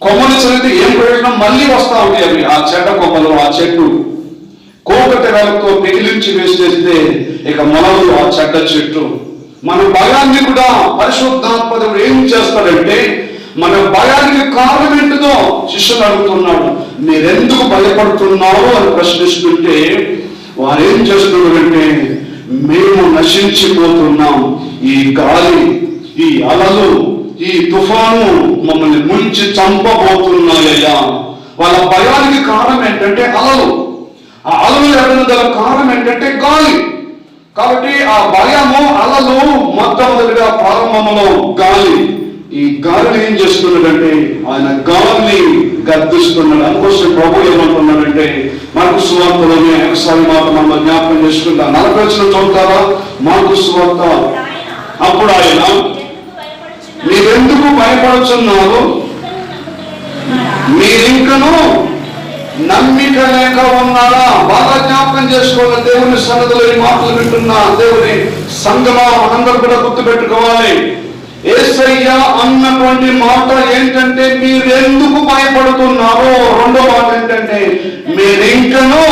కొమ్మలు చదివితే ఏం ప్రయోజనం? మళ్ళీ వస్తా ఉంటాయి అవి, ఆ చెడ్డ కొమ్మలు, ఆ చెట్టు కోకటి వేలతో పెగిలించి వేసేస్తే ఇక మొలలు ఆ చెడ్డ చెట్టు. మన భయాన్ని కూడా పరిశుద్ధాత్మ ఏం చేస్తాడంటే, మన భయానికి కారణం ఏంటిదో శిష్యులు అడుగుతున్నాడు. మీరెందుకు భయపడుతున్నారు అని ప్రశ్నిస్తుంటే వారు ఏం చేస్తున్నారంటే, మేము నశించిపోతున్నాం, ఈ గాలి, ఈ అలలు, ఈ తుఫాను మమ్మల్ని ముంచి చంపబోతున్నాయ్యా. వాళ్ళ భయానికి కారణం ఏంటంటే అలలు. ఆ అలలు ఎడగల కారణం ఏంటంటే గాలి. కాబట్టి ఆ భయము అలలు మొట్టమొదటిగా ప్రారంభంలో గాలి. ఈ గాలిని ఏం చేస్తున్నాడంటే ఆయన గాలిని గర్దిస్తున్నాడు. అందుకోసం ప్రభు ఏమంటున్నాడంటే మార్కు సువార్తలోనే ఒకసారి మాట మనం జ్ఞాపకం చేసుకుంటాం. 40 వచనం చదువుతారా? మార్కు సువార్త. అప్పుడు ఆయన, మీరెందుకు భయపడుచున్నారు? మీరింకను నమ్మిక లేక ఉన్నారా? బాగా జ్ఞాపకం చేసుకోవాలి. దేవుని సన్నిధిలో ఈ మాటలు వింటున్నా దేవుని సంగమా మనందరూ కూడా గుర్తు పెట్టుకోవాలి. యేసయ్య అన్నటువంటి మాట ఏంటంటే మీరెందుకు భయపడుతున్నారో. రెండో మాట ఏంటంటే మీరింకను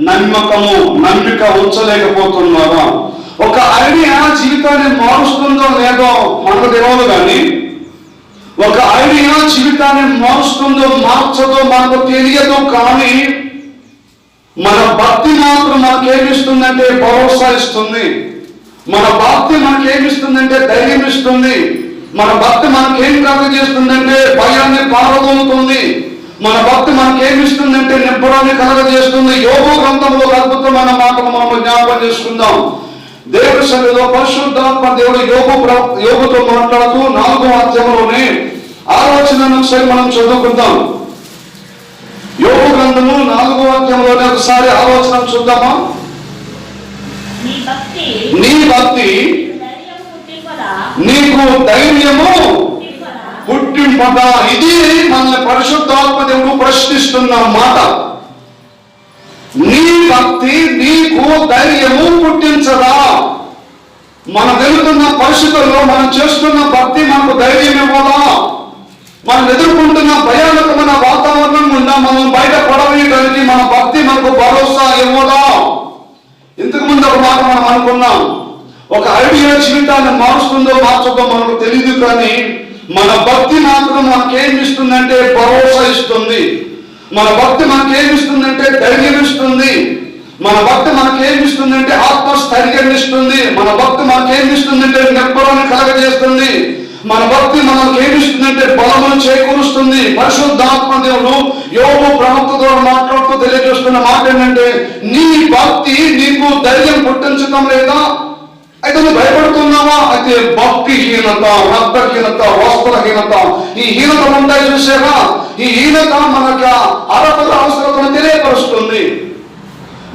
నమ్మిక ఉంచలేకపోతున్నారా? ఒక ఐడియా జీవితాన్ని మారుస్తుందో లేదో మనకు తెలియదు, కానీ ఒక ఐడియా జీవితాన్ని మారుస్తుందో మార్చదో మనకు తెలియదు. కానీ మన భక్తి మాత్రం మనకేమిస్తుందంటే భరోసా ఇస్తుంది. మన భక్తి మనకేమిస్తుందంటే ధైర్యం ఇస్తుంది. మన భక్తి మనకేం కలగజేస్తుందంటే భయాన్ని పారదోలుతుంది. మన భక్తి మనకేమిస్తుందంటే నిబ్బరాన్ని కలగజేస్తుంది. యోగు గ్రంథంలో అద్భుతమైన మాటలు మనం జ్ఞాపకం చేసుకుందాం. దేవుడి సన్నిధిలో పరిశుద్ధాత్మ దేవుడు యోగుతో మాట్లాడుతూ 4వ అధ్యాయంలోనే ఆలోచనను ఒకసారి మనం చదువుకుందాం. యోగు గ్రంథము 4వ అధ్యాయంలోనే ఒకసారి ఆలోచన చూద్దామా? నీ భక్తి నీకు ధైర్యము పుట్టింపదా? ఇది మన పరిశుద్ధాత్మ దేవుడు ప్రశ్నిస్తున్న మాట. నీ భక్తి నీకు ధైర్యము పుట్టించదా? మనం వెళుతున్న పరిస్థితుల్లో మనం చేస్తున్న భక్తి మనకు ధైర్యం ఇవ్వదా? మనం ఎదుర్కొంటున్న భయానకమైన వాతావరణం గుండా మనం బయట పడవేయడానికి మన భక్తి మనకు భరోసా ఇవ్వదా? ఇంతకు ముందు ఒక మాట మనం అనుకున్నాం, ఒక ఐడియా జీవితాన్ని మారుస్తుందో మార్చుతుందో మనకు తెలియదు, కానీ మన భక్తి మాత్రం మనకేమిస్తుందంటే భరోసా ఇస్తుంది. మన భక్తి మనకేమిస్తుందంటే ధైర్యం ఇస్తుంది. మన భక్తి మనకేమిస్తుందంటే ఆత్మస్థైర్యాన్ని ఇస్తుంది. మన భక్తి మనకేమిస్తుందంటే నిబ్బరాన్ని కలగజేస్తుంది. మన భక్తి మనకేమిస్తుందంటే బలమును చేకూరుస్తుంది. పరిశుద్ధాత్మ దేవుడు యోగు ప్రవక్త ద్వారా మాట్లాడుతూ తెలియజేస్తున్న మాట ఏంటంటే నీ భక్తి నీకు ధైర్యం పుట్టించడం లేదా? అయితే నువ్వు భయపడుతున్నావా? అయితే భక్తిహీనత, రక్తహీనత, వస్త్రహీనత, ఈ హీనత ఉంటాయి చూసారా? ఈ హీనత మనకు అర్హత అవసరతను తెలియపరుస్తుంది.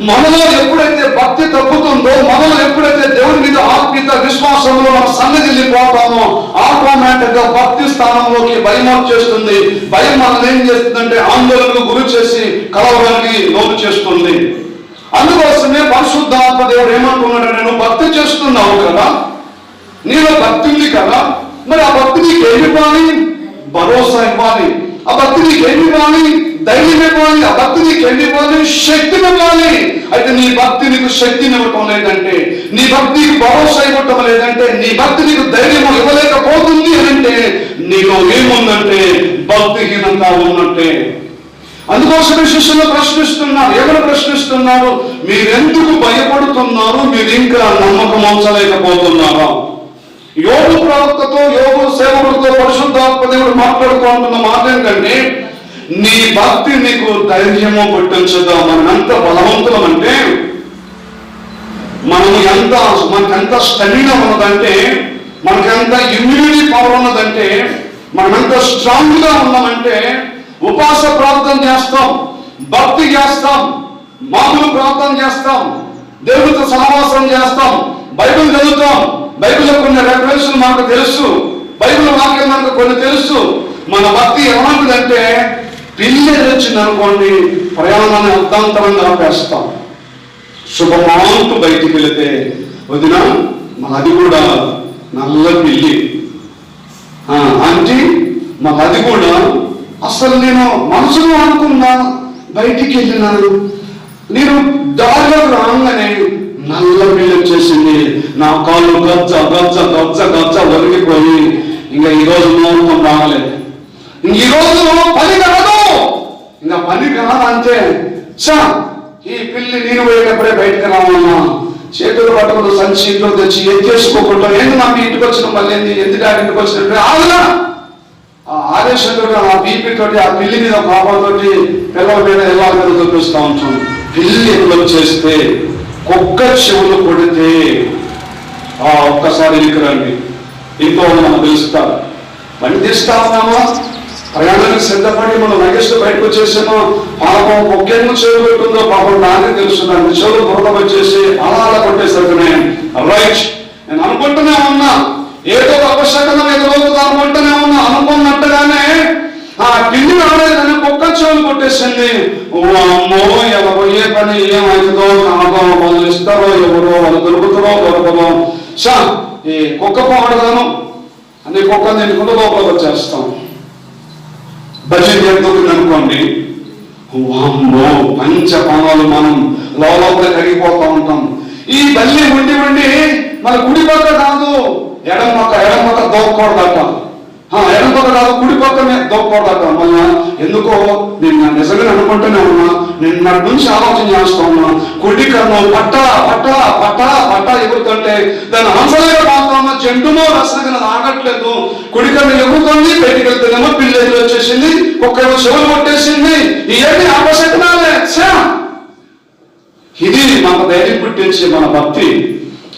మనలో ఎప్పుడైతే భక్తి తగ్గుతుందో, మనలో ఎప్పుడైతే దేవుని మీద ఆత్మీయత విశ్వాసంలో మనం సన్నగిల్లిపోతామో ఆటోమేటిక్ గా భక్తి స్థానంలోకి భయం వచ్చేస్తుంది. భయం మనం ఏం చేస్తుందంటే ఆందోళనకు గురి చేసి కలవరానికి లోను చేస్తుంది. అందుకోసమే పరిశుద్ధాత్మ దేవుడు ఏమంటున్నాడు, నేను భక్తి చేస్తున్నావు కదా, నీలో భక్తి ఉంది కదా, మరి ఆ భక్తి నీకు ఏమి ఇవ్వాలి? భరోసా ఇవ్వాలి. ఆ భక్తి నీకు ఏమి ఇవ్వాలి? ధైర్యం ఇవ్వాలి. ఆ భక్తి నీకు ఏమి ఇవ్వాలి? శక్తిని ఇవ్వాలి. అయితే నీ భక్తి నీకు శక్తిని ఇవ్వటం లేదంటే, నీ భక్తికి భరోసా ఇవ్వటం లేదంటే, నీ భక్తి నీకు ధైర్యం ఇవ్వలేకపోతుంది అంటే నీలో ఏముందంటే భక్తిహీనంత ఉన్నట్టే. అందుకోసమే శిష్యులు ప్రశ్నిస్తున్నారు. ఎవరు ప్రశ్నిస్తున్నారు? మీరెందుకు భయపడుతున్నారు? మీరు ఇంకా నమ్మకం ఉంచలేకపోతున్నారా? యోగు ప్రవక్తతో, యోగు సేవకుడితో పరిశుద్ధాత్మ దేవుడు మాట్లాడుతూ ఉంటున్న మాట ఏంటంటే నీ భక్తి నీకు ధైర్యము పుట్టించదా? మనం ఎంత బలవంతులం అంటే, మనకెంత స్టమినా ఉన్నదంటే, మనకెంత ఇమ్యూనిటీ పవర్ ఉన్నదంటే, మనం ఎంత స్ట్రాంగ్ గా ఉన్నామంటే ఉపవాస ప్రార్థన చేస్తాం, భక్తి చేస్తాం, మామూలు ప్రార్థన చేస్తాం, దేవుడితో సహవాసం చేస్తాం, బైబిల్ చదువుతాం. బైబిల్లో కొన్ని రెఫరెన్స్లు మనకు తెలుసు, బైబిల్ వాక్యం మనకు కొన్ని తెలుసు. మన భక్తి ఏమంటుందంటే పిల్లి వచ్చింది అనుకోండి, ప్రయాణాన్ని అర్థాంతరంగా ఆపేస్తాం. శుభమాంతు బయటికి వెళితే వదిన అది కూడా నల్ల పిల్లి అంటే అది కూడా అసలు నేను మనసులో అనుకున్నా, బయటికి వెళ్ళినాను, నేను దారిలో రాగానే నల్ల పిల్లి వచ్చేసింది. నా కాళ్ళు గజ్జ గజ్జ గజ్జ గజ్జ ఒరిగిపోయి ఇంకా ఈరోజు ముహూర్తం రాగలేదు, ఈరోజు పని కాదు, ఇంకా పని కాదంటే ఈ పిల్లి నేను పోయేటప్పుడే బయటకు రావాలన్నా చేతులు పట్టుకుని సంచి ఇంట్లో తెచ్చి ఏం చేసుకోకుండా ఏంది మాకు ఇంటికి వచ్చిన మళ్ళీ ఎందుకు ఇంటికి వచ్చినట్టు ఆవునా ఆదేశంతో ఆ బీపీ తోటి ఆ పిల్లి మీద పాపంతో పిల్లల మీద ఎలా మీద చూపిస్తా ఉంటాం. పిల్లి ఎప్పుడు చేస్తే కుక్క చెవులు కొడితే ఒక్కసారి ఇక్కరండి, ఇంకో మనం తెలుస్తారు. బండి తీస్తా ఉన్నామా, ప్రయాణానికి సిద్ధపడి మనం నగేస్తూ బయటకు వచ్చేసామో, పాపం ముఖ్యంగా చెవులు పెట్టుందో పాపం నాకే తెలుసు, దాన్ని చెవులు బురద వచ్చేసి అలా కొట్టేసరికి రైట్ నేను అనుకుంటూనే ఉన్నా, ఏదో అవశ్యకత ఎదురవుతుంది అనుకుంటూనే ఉన్నా. అనుకున్నట్టుగానే ఆ పిల్లి రాలేదని కుక్క చెవులు కొట్టేసింది. అమ్మో ఎవరో ఏ పని ఏమవుతుందో కాదో, వాళ్ళు ఇస్తారో ఎవరో, వాళ్ళు దొరుకుతారో దొరకదో, ఈ కుక్క పోవడదాను అనే కుక్కని ఎన్నుకుంటూ లోపలికి వచ్చేస్తాం. బడ్జెట్ దొరికింది అనుకోండి, అమ్మో పంచపానాలు మనం లోపల కరిగిపోతూ ఉంటాం. ఈ బల్లి ఉండి మన కుడి పక్క కాదు ఎడం పక్క దోక్కూడదట, ఎడం పక్క కాదు కుడి పక్కనే దోక్కూడదట. మళ్ళా ఎందుకో నేను నిజంగా అనుకుంటూనే ఉన్నా, నిన్నటి నుంచి ఆలోచన చేస్తా ఉన్నా. కుడి కన్ను పట్టా పట్టా పట్టా పట్టా ఎగురుతుంటే దాన్ని ఆన్సర్గా మాత్రమా జంటునో రసన ఆగట్లేదు. కుడి కన్ను ఎగురుతుంది, బయటికి వెళ్తేనేమో పిల్లి ఎదురు వచ్చేసింది, ఒక్కడో చెవులు కొట్టేసింది. ఇవన్నీ ఆపశకనాలే. ఇది మనకు ధైర్యం పుట్టించే మన భక్తి,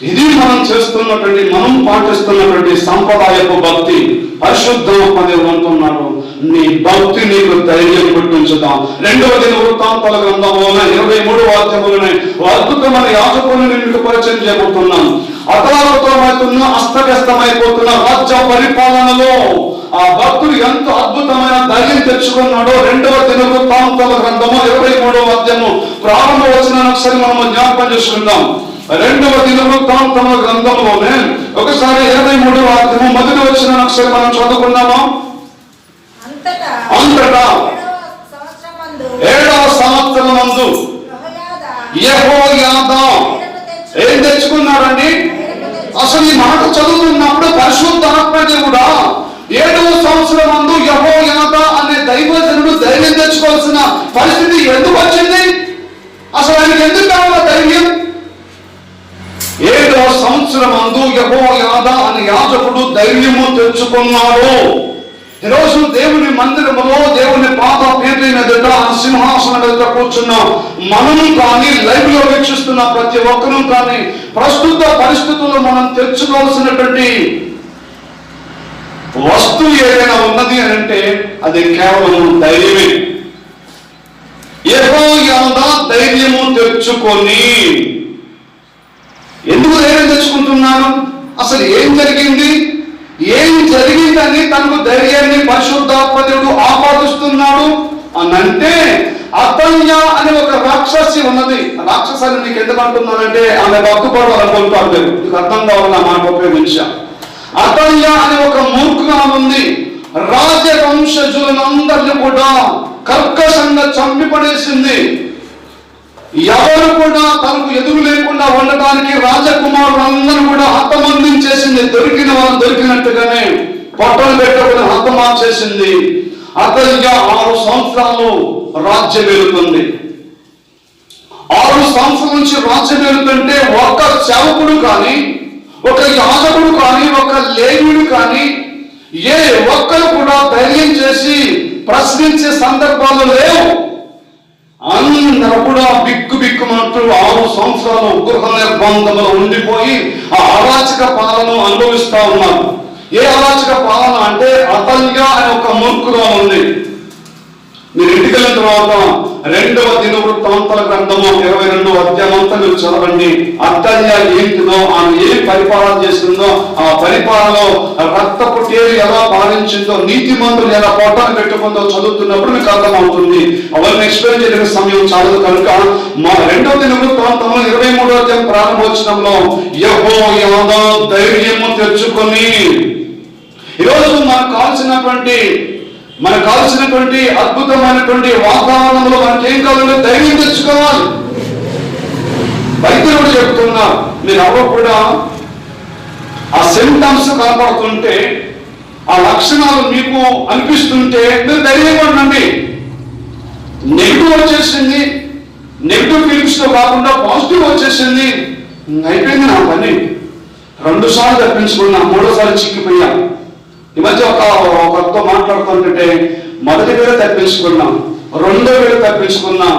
ఇది మనం చేస్తున్నటువంటి మనం పాటిస్తున్నటువంటి సంప్రదాయపు భక్తి. పరిశుద్ధాత్మ దేవుడు అంటున్నాడు, నీ భక్తి నీకు ధైర్యం పుట్టించుతాం. 2వ దినవృత్తాంతాల గ్రంథంలోనే 23వ అధ్యాయంలోనే అద్భుతమైన యాజకులను మీకు పరిచయం చేయబోతున్నాం. అతలాకుతలమవుతున్న అస్తవ్యస్తమైపోతున్న రాజ్య పరిపాలనలో ఆ భక్తుడు ఎంతో అద్భుతమైన ధైర్యం తెచ్చుకున్నాడో 2వ దినవృత్తాంతాల గ్రంథము 23వ అధ్యాయము ప్రారంభ వచనాన్ని ఒకసారి మనము జ్ఞాపకం చేసుకుందాం. 2వ దినవృత్తాంతముల గ్రంథంలోనే ఒకసారి 23వ అధ్యాయము మొదటి వచనాన్ని ఒకసారి మనం చదువుకుందాము. అంతటా 7వ సంవత్సరమందు యెహోయాదా ఏం తెచ్చుకున్నాడండి? అసలు ఈ మాట చదువుతున్నప్పుడు పరిశుద్ధాత్మ దేవుడా 7వ సంవత్సరమందు యెహోయాదా అనే దైవజనుడు ధైర్యం తెచ్చుకోవాల్సిన పరిస్థితి ఎందుకు వచ్చింది? అసలు ఆయనకి ఎందుకు కావాల ధైర్యం? 7వ సంవత్సరమందు యెహోయాదా అనే యాజకుడు ధైర్యము తెచ్చుకున్నాడు. ఈరోజు దేవుని మందిరములో దేవుని పాద పీఠం ఎదుట సింహాసనం ఎదుట కూర్చున్న మనము కానీ, లైవ్ లో వీక్షిస్తున్న ప్రతి ఒక్కరూ కానీ ప్రస్తుత పరిస్థితుల్లో మనం తెచ్చుకోవాల్సినటువంటి వస్తువు ఏదైనా ఉన్నది అని అంటే అది కేవలం ధైర్యమే. యెహోయాదా ధైర్యము తెచ్చుకొని, ఎందుకు ధైర్యం తెచ్చుకుంటున్నాను? అసలు ఏం జరిగింది జరిగిందని తనకు ధైర్యాన్ని పరిశుద్ధాత్మ దేవుడు ఆపాదిస్తున్నాడు అని అంటే, అతల్య అనే ఒక రాక్షసి ఉన్నది. రాక్షసాన్ని నీకు ఎందుకు అంటున్నానంటే ఆమె భక్తుపడాలనుకుంటారు. మీకు అర్థం కావాలన్న మాట ఉపయోగించా. అతల్య అనే ఒక మూర్ఖురాలు ఉంది. రాజవంశజులందరినీ కూడా కర్కశంగా చంపి పడేసింది. ఎవరు కూడా తనకు ఎదురు లేకుండా ఉండటానికి రాజకుమారులందరూ కూడా హతమందించేసింది. దొరికిన వాళ్ళు దొరికినట్టుగానే పొట్టలు పెట్టకుండా హతమార్చేసింది. అతల్య 6 సంవత్సరాలు రాజ్యం వెళుతుంది. 6 సంవత్సరాల నుంచి రాజ్యం వెళుతుంటే ఒక్క సేవకుడు కానీ, ఒక యాజకుడు కానీ, ఒక లేవీయుడు కానీ ఏ ఒక్కరు కూడా ధైర్యం చేసి ప్రశ్నించే సందర్భాలు లేవు. అందరూ కూడా బిక్కుమంటూ 6 సంవత్సరాలు గృహ నిర్బంధంలో ఉండిపోయి ఆ అరాచక పాలన అనుభవిస్తా ఉన్నారు. ఏ అరాచక పాలన అంటే అతల్య అనే ఒక మూర్ఖురాలు ఉంది. మీరు ఇంటికి వెళ్ళిన తర్వాత 2వ దినవృత్తాంతాల గ్రంథము 22వ అధ్యాయం అంతా మీరు చదవండి. అతల్య ఏంటిదో, ఆమె ఏం పరిపాలన చేస్తుందో, ఆ పరిపాలనలో రక్తపు టేరు ఎలా పాలించిందో, నీతిమంతులు ఎలా పొట్టను పెట్టుకుందో చదువుతున్నప్పుడు మీకు అర్థమవుతుంది. అవన్నీ ఎక్స్ప్లెయిన్ చేయడానికి సమయం చాలదు కనుక మా 2వ దినవృత్తాంతంలో 23వ అధ్యాయం ప్రారంభోత్సవంలో యెహోయాదా ధైర్యము తెచ్చుకొని, ఈరోజు మనకు కావాల్సినటువంటి అద్భుతమైనటువంటి వాతావరణంలో మనకి ఏం కావాలంటే ధైర్యం తెచ్చుకోవాలి. వైద్యుడు చెప్తున్నా, మీరు ఎవరు కూడా ఆ సింప్టమ్స్ కనపడుతుంటే, ఆ లక్షణాలు మీకు అనిపిస్తుంటే మీరు ధైర్యపడండి. నెగిటివ్ వచ్చేసింది, నెగిటివ్ ఫీలింగ్స్ తో కాకుండా పాజిటివ్ వచ్చేసింది, అయిపోయింది నా పని. 2 సార్లు తప్పించుకున్నా, 3వ సారి చిక్కిపోయా. ఈ మధ్య ఒకరితో మాట్లాడుతుంటే మొదటి వేళ తప్పించుకున్నాం, 2వ వేళ తప్పించుకున్నాం,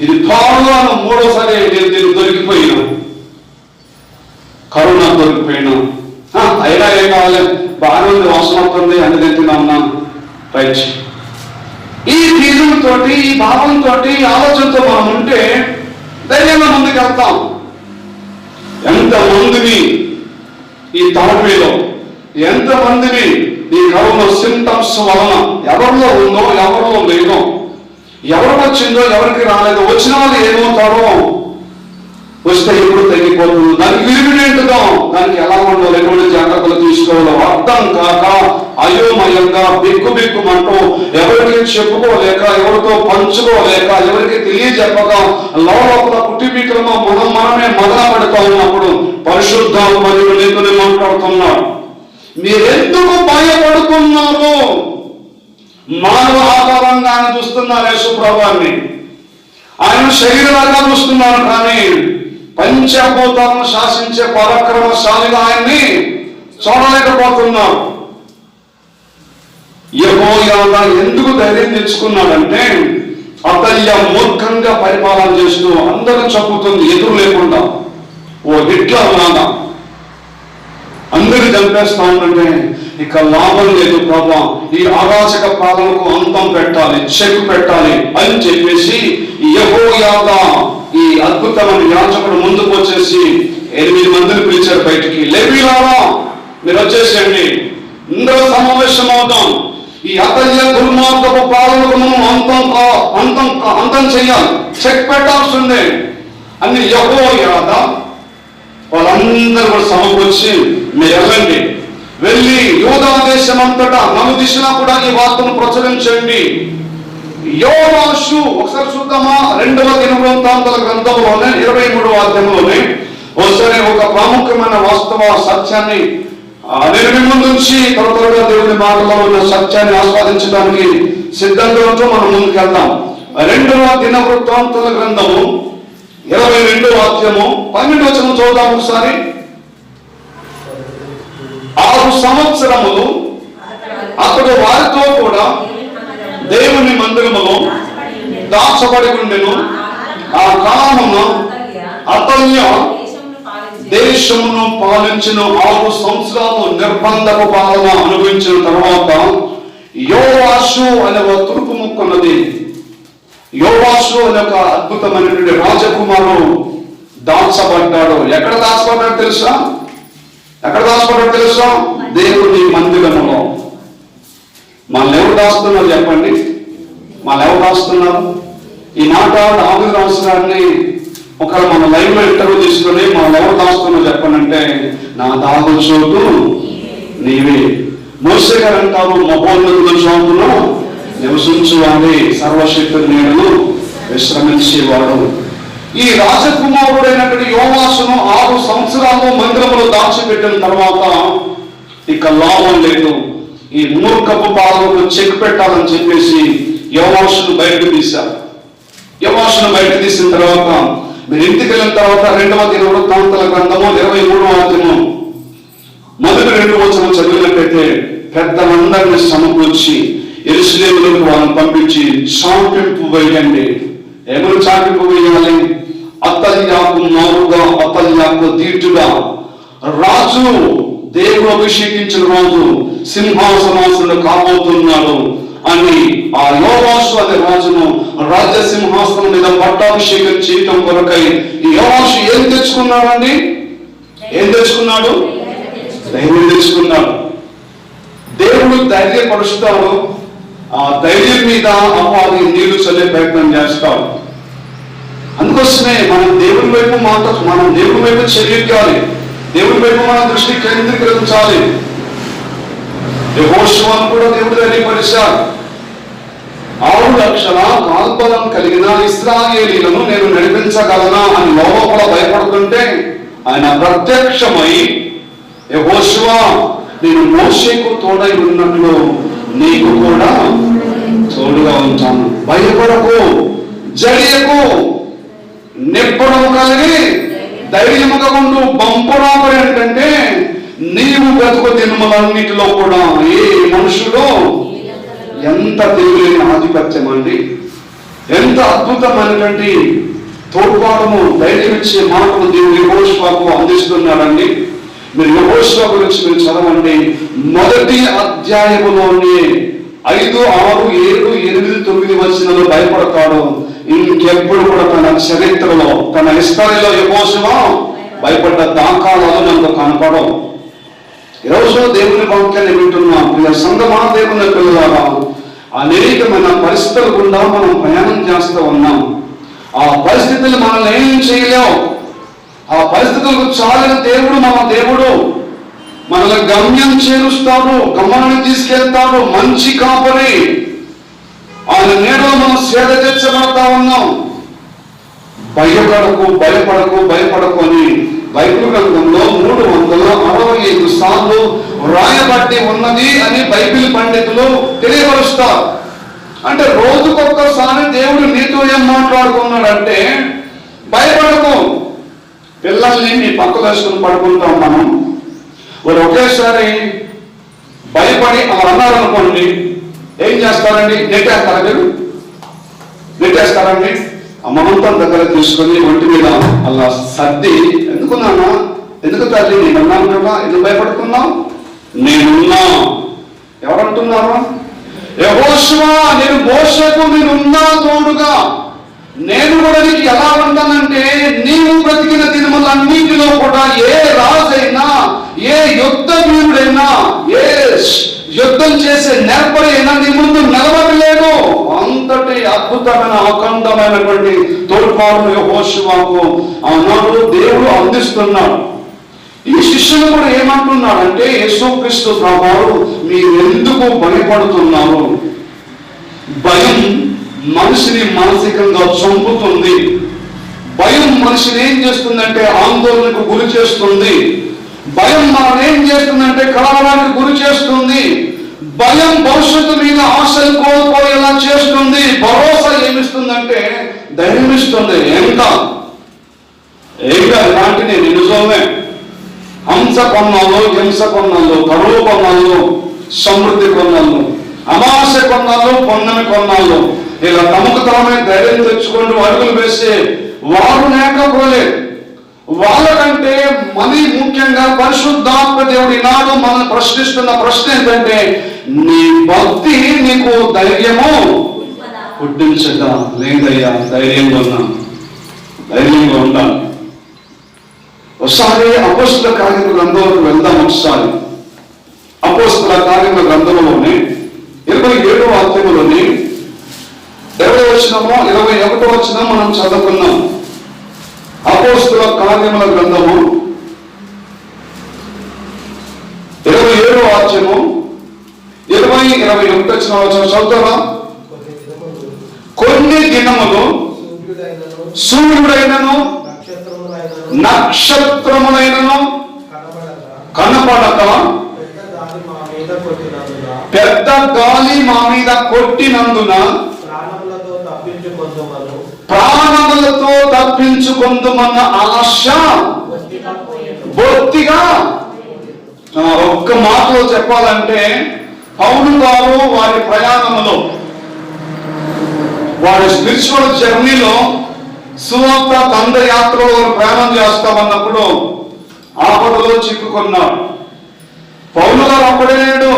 ఇది త్వరగా మూడోసారి నేను దొరికిపోయినా, కరోనా దొరికిపోయినా. అయినా ఏం కావాలి, బాగానే ఉంది, వాసన అవుతుంది, అన్ని తింటున్నా రైట్. ఈ ఫీజులతో, ఈ భావంతో, ఆలోచనతో మనం ఉంటే ధైర్యంగా ముందుకు వెళ్తాం. ఎంతమందిని ఈ థెరపీలో, ఎంతమందిని ఈ కరోనా సింటమ్స్ వలన ఎవరిలో ఉందో ఎవరిలో లేదో, ఎవరికి వచ్చిందో ఎవరికి రాలేదో, వచ్చిన వాళ్ళు ఏమవుతారో, వస్తే ఎప్పుడు తగ్గిపోతుంది, దానికి విరివిడేంటుగా దానికి ఎలా ఉండాలో, ఎటువంటి జాగ్రత్తలు తీసుకోవాలో అర్థం కాక అయోమయంగా బిక్కుమంటూ ఎవరికి చెప్పుకోలేక, ఎవరితో పంచుకోలేక, ఎవరికి తెలియజెప్పక లోపల కుటుంబీకులమో మనమే మదన పడుతూ ఉన్నప్పుడు పరిశుద్ధ మరియు లేకుని మాట్లాడుతున్నాడు. మీరెందుకు భయపడుతున్నారు? మానవ ఆకారంగా ఆయన చూస్తున్నారు యేసుప్రభువుని, ఆయన శరీరంగా చూస్తున్నారు, కానీ పంచభూతాలను శాసించే పరాక్రమశాలిగా ఆయన్ని చూడలేకపోతున్నారు. యెహోయాదా ఎందుకు ధైర్యం తెచ్చుకున్నాడంటే, అతల్య మూర్ఖంగా పరిపాలన చేస్తూ అందరూ చెప్పుతుంది ఎదురు లేకుండా, ఓ హిట్లర్ లాగా అందరూ చంపేస్తా ఉంటుంటే ఇక లాభం లేదు ప్రభా, ఈ అరాచక పాలనకు అంతం పెట్టాలి, చెక్ పెట్టాలి అని చెప్పేసి యెహోయాదా ఈ అద్భుతమైన యాజకుడు ముందుకు వచ్చేసి 8 మందిని పిలిచారు బయటికి. లేవీయులారా మీరు వచ్చేసేయండి, ఇందులో సమావేశం అవుతాం, ఈ అతల్య దుర్మార్గపు పాలనకు మనం అంతం చెయ్యాలి, చెక్ పెట్టాల్సిందే అని యెహోయాదా వాళ్ళందరూ కూడా సమకూర్చి, మీరు వెళ్ళండి, వెళ్ళి యూదా దేశం అంతటా 4 దిశలా కూడా ఈ వార్తను ప్రచురించండి. యోవాషు ఒకసారి చూద్దామా, 2వ దినవృత్తాంతాల గ్రంథంలోనే 23వ అధ్యాయంలోనే ఒకసారి ఒక ప్రాముఖ్యమైన వాస్తవ సత్యాన్ని నేను మీ ముందు నుంచి త్వరగా దేవుని మాటలో ఉన్న సత్యాన్ని ఆస్వాదించడానికి సిద్ధంగా ఉంటూ మనం ముందుకు వెళ్దాం. 2వ దినవృత్తాంతాల గ్రంథము 22వ అధ్యాయము 12వ వచనం చూద్దాం ఒకసారి. 6 సంవత్సరములు అతడు వారితో కూడా దేవుని మందిరములో దాచబడి ఉండెను. ఆ కాలమున అతల్య దేశమును పాలించిన 6 సంవత్సరాలు నిర్బంధపు పాలన అనుభవించిన తర్వాత యోవాషు అనే ఒక తురుపు ముక్కున్నది. యోవాషు అనే ఒక అద్భుతమైనటువంటి రాజకుమారుడు దాచబడ్డాడు. ఎక్కడ దాచబడ్డాడు తెలుసా? ఎక్కడ దాచబడ్డాడు తెలుసా? దేవుని మందిరములో. మనల్ని ఎవరు దాస్తున్నారు చెప్పండి? మనల్ని ఎవరు దాస్తున్నారు? ఈ మాట దావీదు రాసుగారిని ఒకవేళ మన లైవ్ లో ఇంటర్వ్యూ తీసుకుని మనల్ని ఎవరు దాస్తున్నారు చెప్పండి అంటే, నా దాగు చోటు నీవే. మోసే గారు అంటారు, మహోన్నతుల చోటును నివసించువాడే సర్వశక్తుని నీడను విశ్రమించేవాడు. ఈ రాజకుమారుడైనటువంటి యోవాషును 6 సంవత్సరాలు మందిరములో దాచిపెట్టిన తర్వాత ఇక లాభం లేదు, ఈ మూర్ఖపు పాలనకు చెక్ పెట్టాలని చెప్పేసి యోవాషును బయటకు తీశారు. యోవాషును బయటకు తీసిన తర్వాత మీరు ఇంటికి వెళ్ళిన తర్వాత 2వ దినవృత్తాంతాల గ్రంథము 23వ అధ్యాయము మొదటి 2 వచనం చదివినట్టయితే పెద్దలందరినీ సమకూర్చి యెరూషలేములోకి వాళ్ళని పంపించి చాటింపు వేయండి. ఎవరు చాటింపు వేయాలి? అతల్యాకు మారుగా, అతల్యాకు దీటుగా రాజు, దేవుడు అభిషేకించిన రాజు సింహాసనాసనుడు కాబోతున్నాడు అని ఆ యోవాషు అనే రాజును రాజ్య సింహాసనం మీద పట్టాభిషేకం చేయటం కొరకై ఈ యోవాషు ఏం తెచ్చుకున్నాడండి? ఏం తెచ్చుకున్నాడు? ధైర్యం తెచ్చుకున్నాడు. దేవుడు ధైర్యపరుస్తాడు. ఆ ధైర్యం మీద అపవాది నీళ్లు చల్లే ప్రయత్నం చేస్తాడు. అందుకోసమే మనం దేవుని వైపు చెయ్యాలి, దేవుని వైపు మన దృష్టి కేంద్రీకరించాలి. యెహోషువను కూడా దేవుడు ధైర్యపరిచాడు. 6 లక్షల కాల్బలం కలిగిన ఇశ్రాయేలీలను నేను నడిపించగలనా అని లోపల భయపడుతుంటే ఆయన ప్రత్యక్షమై, యెహోషువ నేను మోషేకు తోడై ఉన్నట్లు నీకు కూడా తోడుగా ఉంటాను, భయపడకు, జడియకు, నిబ్బరము కలిగి ధైర్యముగా ఉండు. బంపరాపరి ఏంటంటే నీవు బ్రతుకు దినములన్నిటిలో కూడా ఏ మనుషుడు ఎంత తెలియని ఆధిపత్యం అండి. ఎంత అద్భుతమైనటువంటి తోడ్పాటును ధైర్యం ఇచ్చే మాటలు దేవుడు యెహోషువకు అందిస్తున్నాడండి. మీరు యెహోషువ గురించి మీరు చదవండి. మొదటి అధ్యాయములోనే 5, 6, 7, 8, 9 వచనాలు భయపడతాడు. ఇంకెప్పుడు కూడా తన చరిత్రలో తన హిస్టరీలో యెహోషువ భయపడ్డ దాఖలాలు మనకు కనపడవు. ఈరోజు దేవుని వాక్యాన్ని వింటున్నాం. సంగమా దేవుని పిల్లలారా, అనేకమైన పరిస్థితుల గుండా మనం ప్రయాణం చేస్తూ ఉన్నాం. ఆ పరిస్థితులు మనల్ని ఏం చేయలేవు. ఆ పరిస్థితులకు చాలిన దేవుడు మన దేవుడు. మనల్ని గమ్యం చేరుస్తాడు, గమనాన్ని తీసుకెళ్తాడు. మంచి కాపరి. ఆయన నీడలో మనం సేద తెచ్చబడతా ఉన్నాం. భయపడకు భయపడకు భయపడకు అని బైబిల్ గ్రంథంలో 365 సార్లు వ్రాయబడి ఉన్నది అని బైబిల్ పండితులు తెలియపరుస్తారు. అంటే రోజుకొక్కసారి దేవుడు నీతో ఏం మాట్లాడుకున్నాడంటే, భయపడకు. పిల్లల్ని మీ పక్క వేసుకుని పడుకుంటాం మనం. వారు ఒకేసారి భయపడి అలా అన్నారనుకోండి, ఏం చేస్తారండి? నెట్టేస్తారా? మీరు నెట్టేస్తారండి? అమ్మమంతా దగ్గర తీసుకొని ఒంటి మీద అలా సర్ది, ఎందుకున్నానా? ఎందుకు తల్లి నేనున్నాను కదా, ఎందుకు భయపడుతున్నావు? నేనున్నా. ఎవరంటున్నారు? యెహోషువ, నేను మోషేకు నేనున్నా తోడుగా. నేను కూడా నీకు ఎలా ఉంటానంటే, నీవు బ్రతికిన దినములన్నింటిలో కూడా ఏ రాజైనా, ఏ యుద్ధ వీరుడైనా, ఏ యుద్ధం చేసే నేర్పరైనా నీ ముందు నిలబడలేడు. అంతటి అద్భుతమైన అఖండమైనటువంటి తోడ్పాటును యెహోషువకు ఆనాడు దేవుడు అందిస్తున్నాడు. ఈ శిష్యులు కూడా ఏమంటున్నాడంటే, యేసుక్రీస్తు ప్రభువు మీరెందుకు భయపడుతున్నారు? భయం మనిషిని మానసికంగా చంపుతుంది. భయం మనిషిని ఏం చేస్తుందంటే ఆందోళనకు గురి చేస్తుంది. భయం మనం ఏం చేస్తుందంటే కలవరానికి గురి చేస్తుంది. భయం భవిష్యత్తు మీద ఆశలు కోల్పోయేలా చేస్తుంది. భరోసా ఏమిస్తుందంటే ధైర్యం ఇస్తుంది. ఏంటా ఇలాంటి నేను నిజమే. హంస కొన్నాళ్ళు, హింస కొన్నాళ్ళు, కరువు కొన్నాళ్ళు, సమృద్ధి కొన్నాళ్ళు, అమావాస కొన్నాళ్ళు, పొన్నమి కొన్నాళ్ళు, ఇలా తమకు తామే ధైర్యం తెచ్చుకుంటూ అడుగులు వేసే వారు లేకపోలేదు. వాళ్ళకంటే మరీ ముఖ్యంగా పరిశుద్ధాత్మ దేవుడు ఈనాడు మనల్ని ప్రశ్నిస్తున్న ప్రశ్న ఏంటంటే, నీ భక్తి నీకు ధైర్యము పుట్టించదా? లేదయ్యా, ధైర్యంగా ఉండాలి. ఒకసారి అపోస్తల కార్యముల గ్రంథంలోకి వెళ్దాం. ఒకసారి అపోస్తల కార్యముల గ్రంథంలోని 27వ అధ్యాయంలోని 20వ వచనము 21వ వచనం మనం చదువుకున్నాం. అపోస్తల కార్యముల గ్రంథము 27వ అధ్యాయము 20, 21 వచనం చదువుతారా? కొన్ని దినములు సూర్యుడైనను నక్షత్రములైనను కనపడక పెద్ద గాలి మా మీద కొట్టినందున ప్రాణములతో తప్పించుకొందుమన్న ఆశ బొత్తిగా. ఒక్క మాటలో చెప్పాలంటే, పౌలు గారు వారి ప్రయాణంలో, వారి స్పిరిచువల్ జర్నీలో, సువార్త దండయాత్రలో ప్రయాణం చేస్తామన్నప్పుడు ఆపదలో చిక్కుకున్నాడు. పౌలు గారు ఒక్కడే లేడు.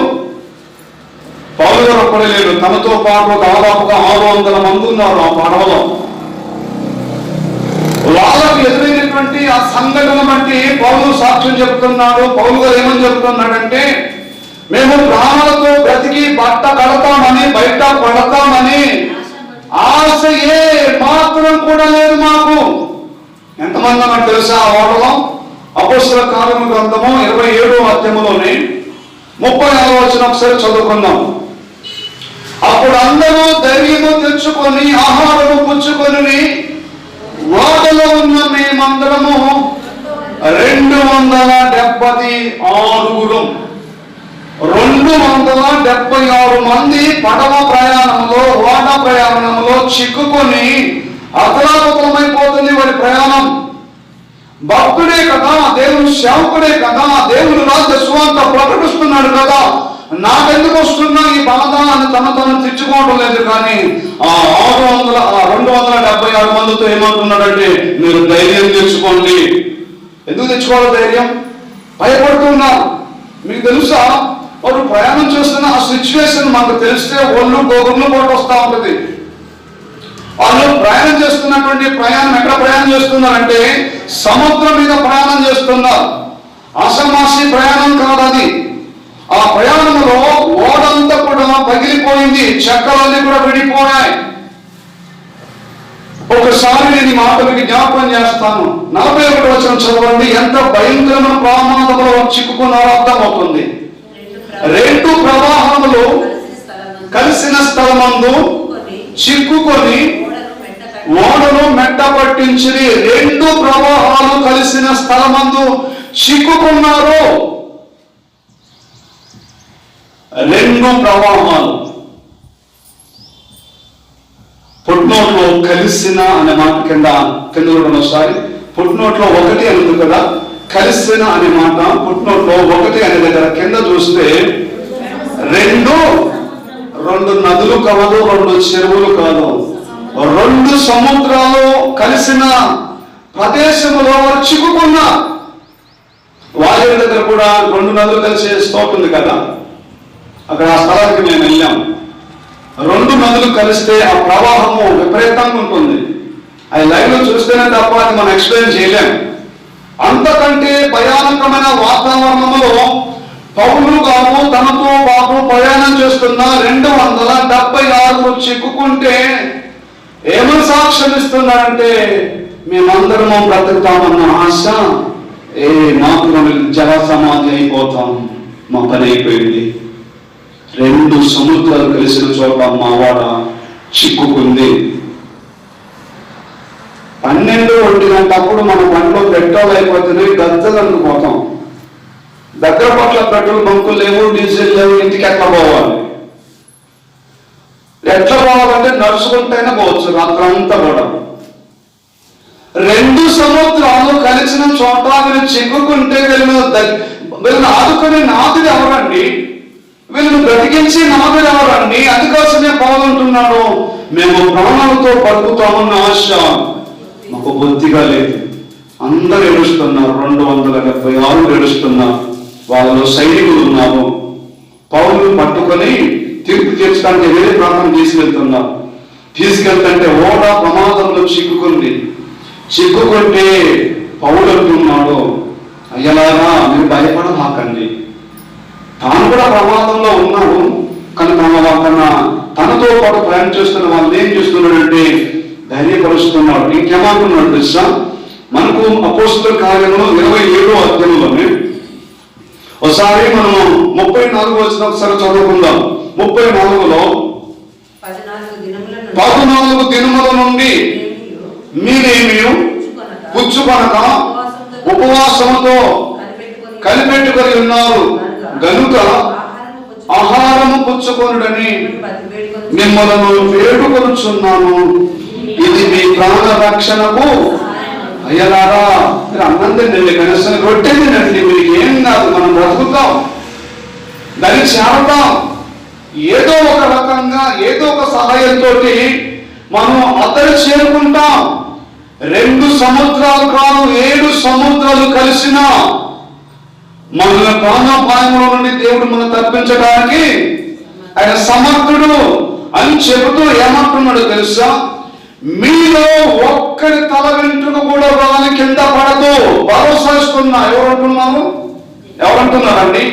తనతో పాటు దాదాపుగా 600 మంది ఉన్నారు ఆ పడవలో. వాళ్ళకు ఎదురైనటువంటి ఆ సంఘటన బట్టి పౌలు సాక్ష్యం చెప్తున్నాడు. పౌలు గారు ఏమని చెప్తున్నాడంటే, మేము ప్రాణాలతో బ్రతికి బట్ట కడతామని, బయట పడతామని ఆశ ఏ మాత్రం కూడా లేదు మాకు. ఎంతమంది మనకు తెలుసా ఆ ఓడలో? అపోస్తల కార్యముల గ్రంథము 27వ అధ్యాయంలోని 34వ వచనం ఒకసారి చదువుకుందాం. అప్పుడు అందరూ ధైర్యము తెచ్చుకొని ఆహారము పుచ్చుకొని ఓడలో ఉన్న మేమందరము 276 276 మంది పడవ ప్రయాణంలో, ఓడ ప్రయాణంలో చిక్కుకొని అతలాకుతలమైపోతుంది వారి ప్రయాణం. భక్తుడే కదా, దేవుని సేవకుడే కదా, దేవుని రాజ్య సువార్త ప్రకటిస్తున్నాడు కదా, నాకెందుకు వస్తున్నా ఈ బాధ అని తను తెచ్చుకోవడం లేదు. కానీ ఆ 276 మందితో ఏమంటున్నాడంటే, మీరు ధైర్యం తెచ్చుకోండి. ఎందుకు తెచ్చుకోవాలి ధైర్యం? భయపడుతున్నారు. మీకు తెలుసా, వారు ప్రయాణం చేస్తున్న ఆ సిచ్యువేషన్ మాకు తెలిస్తే ఒళ్ళు గోగుర్లు పోటు వస్తూ ఉంటుంది. వాళ్ళు ప్రయాణం చేస్తున్నటువంటి ప్రయాణం ఎక్కడ ప్రయాణం చేస్తున్నారంటే సముద్రం మీద ప్రయాణం చేస్తున్నారు. ఆషామాషి ప్రయాణం కాదు అది. ఆ ప్రయాణంలో ఓడంతా కూడా పగిలిపోయింది, చెక్కలన్నీ కూడా విడిపోయాయి. ఒకసారి నేను ఈ మాటలకి జ్ఞాపకం చేస్తాను. 41వ వచనం చదవండి. ఎంత భయంకరమైన ప్రమాదంలో చిక్కుకున్నారో అర్థమవుతుంది. 2 ప్రవాహములు కలిసిన స్థలమందు చిక్కుకొని ఓడను మెట్ట పట్టించిరి. 2 ప్రవాహాలు కలిసిన స్థలమందు చిక్కుకున్నారు. 2 ప్రవాహాలు. పుట్నోట్లో కలిసిన అనే మాట కింద ఒకసారి పుట్నోట్లో 1 అనేది కదా, కలిసిన అనే మాట పుట్నోట్లో 1 అనే దగ్గర కింద చూస్తే 2 నదులు కాదు, 2 చెరువులు కాదు, 2 సముద్రాలు కలిసిన ప్రదేశంలో వారు చిక్కుకున్నా. వారి దగ్గర కూడా 2 నదులు కలిసే స్టోక్ ఉంది కదా, అక్కడ ఆ స్థలానికి మేము వెళ్ళాం. 2 నదులు కలిస్తే ఆ ప్రవాహము విపరీతంగా ఉంటుంది. అది లైవ్ లో చూస్తేనే తప్ప అది మనం ఎక్స్ప్లెయిన్ చేయలేం. అంతకంటే భయానకమైన వాతావరణంలో పౌలు గారు తనతో బాబు ప్రయాణం చేస్తున్న 276 చిక్కుకుంటే ఏమని సాక్ష్యం ఇస్తున్నారంటే, మేమందరము బ్రతుకుతామన్న ఆశ మాకు జల సమాధి అయిపోతాం, మా పని అయిపోయింది. 2 సముద్రాలు కలిసిన చోట మా వాడ చిక్కుకుంది. 12-1 గంటప్పుడు మన బండిలో పెట్రోల్ అయిపోతుంది, గద్దలు అందుకుపోతాం. దగ్గర పట్ల పెట్రోల్ బంకులు లేవు, డీజిల్ లేవు, ఇంటికి ఎట్లా పోవాలి? ఎట్లా పోవాలంటే నడుచుకుంటేనే పోవచ్చు రాత్రంతా కూడా. 2 సముద్రాలు కలిసిన చోట వీళ్ళు చిక్కుకుంటే వీళ్ళని ఆదుకునే నాదుడు ఎవరండి? వీళ్ళని బ్రతికించి నాదుడు ఎవరండి? అందుకోసమే పౌలు అంటున్నాడు, మేము ప్రాణాలతో బతుకుతామన్న ఆశ మాకు బొత్తిగా లేదు. అందరూ ఏడుస్తున్నారు, 276 ఏడుస్తున్నారు. వాళ్ళలో సైనికులు ఉన్నారు. పౌలు పట్టుకొని తీర్పు తీర్చడానికి వేరే ప్రాంతం తీసుకెళ్తున్నారు. తీసుకెళ్తుంటే ఓడ ప్రమాదంలో చిక్కుకుంటే పౌలు అంటున్నాడు, అయ్యలారా మీరు భయపడమాకండి. తాను కూడా ప్రమాదంలో ఉన్నాడు, కానీ తనతో పాటు ప్రయాణం చేస్తున్న వాళ్ళు ఏం చేస్తున్నాడంటే ధైర్యపరుస్తున్నాడు. ఇంకేమంటున్నాడు తెలుసా? మనకు అపోస్తలుల కార్యములు 27వ అధ్యాయంలోనే ఒకసారి మనం 34 వచ్చిన ఒకసారి చదువుకుందాం. 34లో 14 దినముల నుండి మీరేమి పుచ్చుకొనక ఉపవాసముతో కనిపెట్టుకొని ఉన్నారు గనుక ఆహారము పుచ్చుకొనుడని మిమ్మల్ని వేడుకొనుచున్నాను, ఇది మీ ప్రాణ రక్షణకు. అయ్యలారా మీరు అన్నం తినండి, కనీసం రొట్టె తినండి, మీరు ఏం కాదు, మనం బ్రతుకుతాం, దాన్ని చేరతాం. ఏదో ఒక రకంగా ఏదో ఒక సహాయంతో మనం అతడు చేరుకుంటాం. 2 సముద్రాలు కాదు, 7 సముద్రాలు కలిసిన మన ప్రాణాపాయముల నుండి దేవుడు మనం తప్పించడానికి ఆయన సమర్థుడు అని చెబుతూ ఏమంటున్నాడు తెలుసా? మీలో ఒక్కరి తల వెంట్రుక కూడా రాని కింద పడదు భరోసా ఇస్తున్నా. ఎవరంటున్నారండి?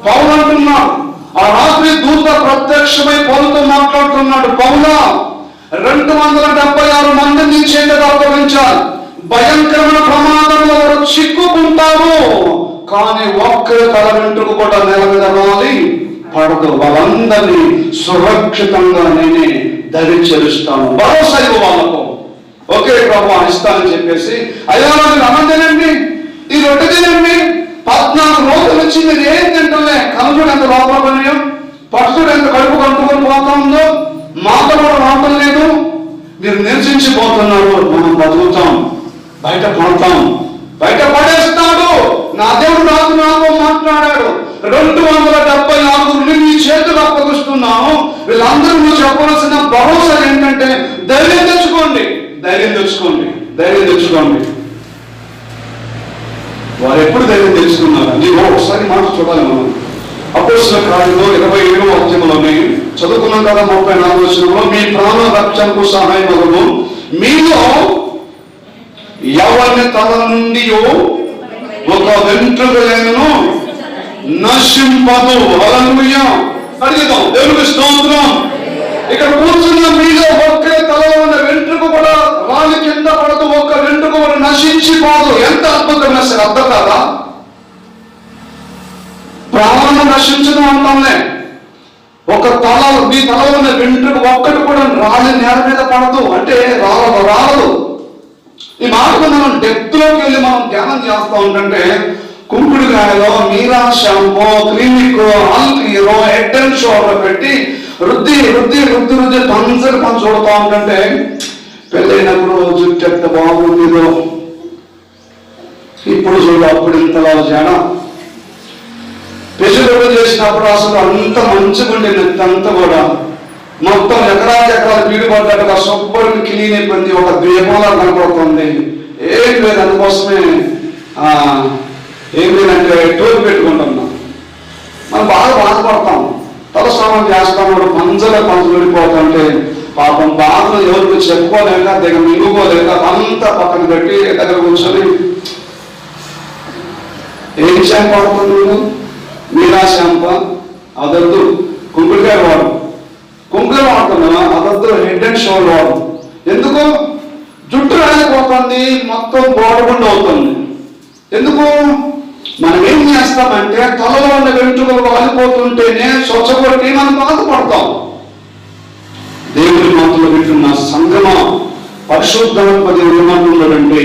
పౌలు అంటున్నాడు. ఆ రాత్రి దూత ప్రత్యక్షమై పౌలుతో మాట్లాడుతున్నాడు. పౌలా, 276 మందిని చేతగా అప్పగించాలి, భయంకరమైన ప్రమాదంలో చిక్కుకుంటారు, కానీ ఒక్కరి తల వెంట్రుక కూడా నేల మీద రాలి పడదు. వాళ్ళందరినీ సురక్షితంగా నేనే ధరించేస్తాను, భరోసా ఇవ్వ వాళ్ళకు. ఓకే ప్రభు ఇస్తానని చెప్పేసి, అయ్యా మీరు అన్నం తినండి, ఈ రొట్టె తినండి, 14 రోజుల నుంచి మీరు ఏం తింటలే, కనుచుడు ఎంత లోపల పట్టుడు ఎంత కడుపు కంటుకొని పోతుందో, మాట కూడా రావటం లేదు, మీరు నిరసించిపోతున్నారు. మనం బతుకుతాం, బయట పడతాం, బయట పడేస్తాడు. నా దేవుడు నాతో మాట్లాడాడు. 276 చెప్పవలసిన భరోసా ఏంటంటే ధైర్యం తెచ్చుకోండి, ధైర్యం తెచ్చుకోండి, ధైర్యం తెచ్చుకోండి. వారు ఎప్పుడు ధైర్యం తెలుసుకున్నారా? నీవు ఒకసారి మాట చూడాలి. మనం అపోస్తలుల కార్యములు 27వ అధ్యాయంలోనే చదువుకున్నాం కదా. 34వ వచనంలో మీ ప్రాణ రక్షణకు సహాయమగును, మీలో ఎవరిని తల నుండి ఒక వెంట్రుకలైనను నశింపదు. హల్లెలూయా. అడిగిద్దాం, దేవునికి స్తోత్రం. ఇక్కడ కూర్చున్న మీలో ఒక్క తలలో ఉన్న వెంట్రుక కూడా రాలి కింద పడదు, ఒక్క వెంట్రుక కూడా నశించిపోదు. ఎంత అద్భుతమైన శ్రద్ధ కదా. ప్రాణం నశించడం అంటాంలే. ఒక తల, మీ తలలో ఉన్న వెంట్రుక ఒక్కటి కూడా రాలి నేల మీద పడదు అంటే రాలదు. ఈ మాటకు మనం డెప్త్ లోకి వెళ్ళి మనం ధ్యానం చేస్తూ ఉంటుంటే కుంకుడుకాయలో మీరా షాంపూ, క్లినిక్, ఆల్కీరో, హెడ్ అండ్ షోల్డర్ పెట్టి రుద్ది పంచలు చూడుతూ ఉంటుంటే పెళ్ళైనప్పుడు జుట్టు ఎంత బాగుంటుందో, ఇప్పుడు చూడు అప్పుడు ఇంతలా జనం పెళ్లి చేసినప్పుడు అసలు అంత మంచిగా ఉండేది. అంతా కూడా మొత్తం ఎకరాలు పీడు పడ్డట్టుగా శుభ్రంగా క్లీన్ అయిపోయింది, ఒక ద్వీపంలా కనపడుతుంది. ఏం లేదు, అందుకోసమే ఏం లేదంటే టోలు పెట్టుకుంటున్నాం. మనం బాగా బాధపడతాం. తలస్నానం చేస్తాడు, పంచలు వెళ్ళిపోతుంటే పాపం బాధలు ఎవరికి చెప్పుకోలేక దగ్గర మింగుకోలేక అంతా పక్కన పెట్టి దగ్గర కూర్చొని ఏం షాంపూ వాడుతున్నాడు? మీరా షాంపూ అదొద్దు, కుంకుడుకాయ వాడు. కుంకులు వాడుతున్నా అదొద్దు, హెడ్ అండ్ షోల్డర్ వాడు. ఎందుకు? జుట్టు రాలిపోతుంది, మొత్తం బోడగుండు అవుతుంది. ఎందుకు? మనం ఏం చేస్తామంటే తలలో ఉన్న వెంట్రుకలు వాలిపోతుంటేనే స్వచ్ఛపడి మనం బాధపడతాం. దేవుడి మాటలు వింటున్న సంగమ పరిశుద్ధాత్మ దేవుడు ఏమంటున్నాడంటే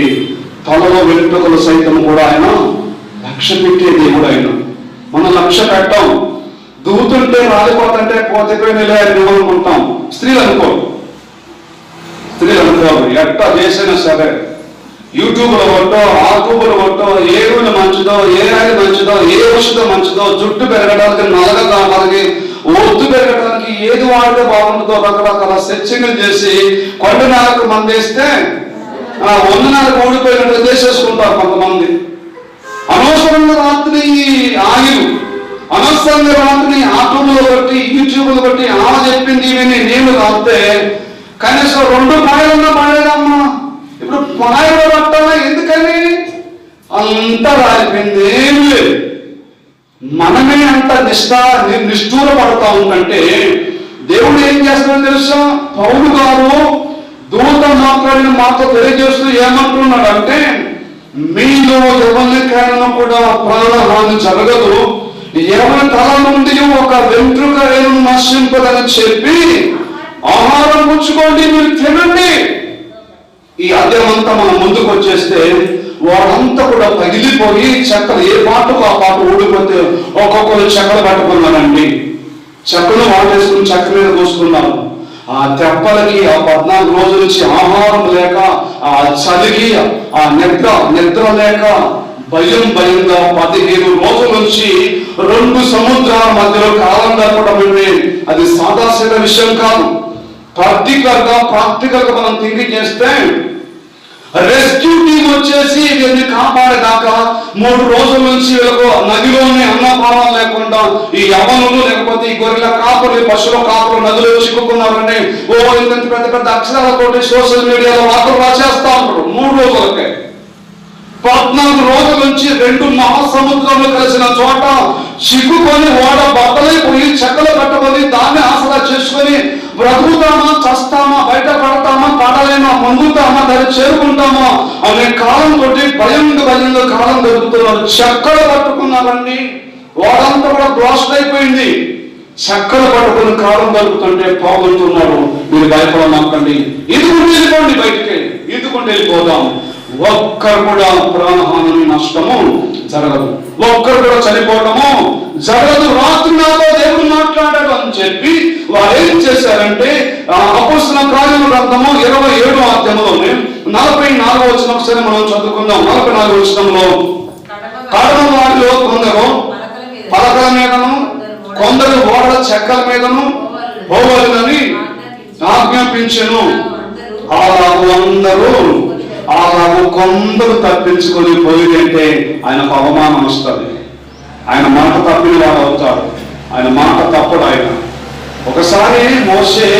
తలలో వెంట్రుకలు సైతం కూడా ఆయన లక్ష్య పెట్టే దేవుడు. ఆయన మనం లక్ష్య పెట్టాం. దూతుంటే రాలిపోతుంటే పోతేపోయినలే అని మేము అనుకుంటాం. స్త్రీలు అనుకోరు ఎట్టా చేసినా సరే యూట్యూబ్లో కొట్టో, ఆట్యూబ్లో కొట్టో, ఏ ఊళ్ళు మంచిదో, ఏ ఆయిల్ మంచిదో, ఏ ఔషధం మంచిదో, జుట్టు పెరగడానికి, నలగ కావడానికి, ఒత్తు పెరగడానికి ఏది వాడితే బాగుంటుందో రకరకాల సెర్చింగ్లు చేసి కొండ నెలకు మందేస్తే 100 నెలకు ఓడిపోయినట్టు చేసేసుకుంటారు కొంతమంది. అనవసరంగా రాత్రి ఆయిల్, అనవసరంగా రాత్రి ఆటోలో బట్టి, యూట్యూబ్లో బట్టి చెప్పింది నేను రాస్తే కనీసం 2 పాయలున్నా పడేదమ్మా. ఇప్పుడు పాయలు పట్టాలా? ఎందుకని? అంతా రాలిపోయింది, ఏం లేదు. మనమే అంత నిష్ఠూర పడతా ఉంటే దేవుడు ఏం చేస్తాడో తెలుసా? పౌలు గారు దూత మాట్లాడిన మాతో తెలియజేస్తూ ఏమంటున్నాడు అంటే మీలో ఎవరికైనా కూడా ప్రాణహాని జరగదు, ఎవరి తల నుండి ఒక వెంట్రుక నశింపదని చెప్పి ఆహారం పుచ్చుకోండి, మీరు తినండి. ఈ అధ్యాయంతా మనం ముందుకు వచ్చేస్తే వాడంతా కూడా పగిలిపోయి చెక్కలు ఏ పాటకు ఆ పాట ఊడిపోతే ఒక్కొక్కరు చెక్కలు పట్టుకున్నారండి. చెక్కలు వాడేసుకుని చెక్క మీద పోసుకున్నారు. ఆ తెప్పలకి ఆ 14 రోజుల నుంచి ఆహారం లేక, ఆ చలికి ఆ నిద్ర లేక భయంగా 15 రోజుల నుంచి 2 సముద్రాల మధ్యలో కాలం గడపడం అంటే అది సాదాసీద విషయం కాదు. ప్రాక్టికల్ గా మనం థింకింగ్ చేస్తే రెస్క్యూ టీం వచ్చేసి వీళ్ళని కాపాడేదాకా 3 రోజుల నుంచి వీళ్ళకు నదిలోనే అన్నపానం లేకుండా ఈ యవనులు లేకపోతే ఈ గొర్రెల కాపులు, పశువుల కాపులు నదిలో చిక్కుకున్నారని ఇంత పెద్ద అక్షరాలతోటి సోషల్ మీడియాలో వార్తలు రాసేస్తా ఉంటారు. 3 రోజులకే 14 రోజుల నుంచి 2 మహాసముద్రంలో కలిసిన చోట చిక్కుకొని ఓడ బట్టలైపోయి చెక్కలు కట్టుకొని దాన్ని ఆసరా చేసుకొని బ్రతుకుతామా, చస్తామా, బయట పడతామా, పడలేమా, పొందుతామా, దాన్ని చేరుకుంటామా అనే కాలంతో భయంగా కాలం గడుపుతున్నారు. చెక్కలు పట్టుకున్నారండి, ఓడంతా కూడా బ్లాస్ట్ అయిపోయింది. చెక్కలు పట్టుకుని కాలం గడుపుతుంటే పావుతున్నారు. మీరు భయపడమాకండి, ఈదుకుంటూ వెళ్ళిపోండి, బయటికి ఈదుకుంటూ వెళ్ళిపోదాం. ఒక్కరు కూడా ప్రాణహాని నష్టము జరగదు, ఒక్కరు కూడా చనిపోవటము జరగదు. రాత్రి నాతో దేవుడు మాట్లాడాడు అని చెప్పి వారు ఏం చేశారంటే అపోస్తలుల కార్యముల గ్రంథము 27వ అధ్యాయంలోనే 44వ వచనం ఒకసారి మనం చదువుకుందాం. 44వ వచనంలో కడమ వారిలో కొందరు పలకల మీదను, కొందరు ఓడల చెక్కల మీదను పోవాలని ఆజ్ఞాపించెను. అలాగూ అందరూ అలాగూ కొందరు తప్పించుకొని పోయిందంటే ఆయనకు అవమానం వస్తుంది. ఆయన మాట తప్పిన వాడు అవుతాడు. ఆయన మాట తప్పడు. ఆయన ఒకసారి మోషే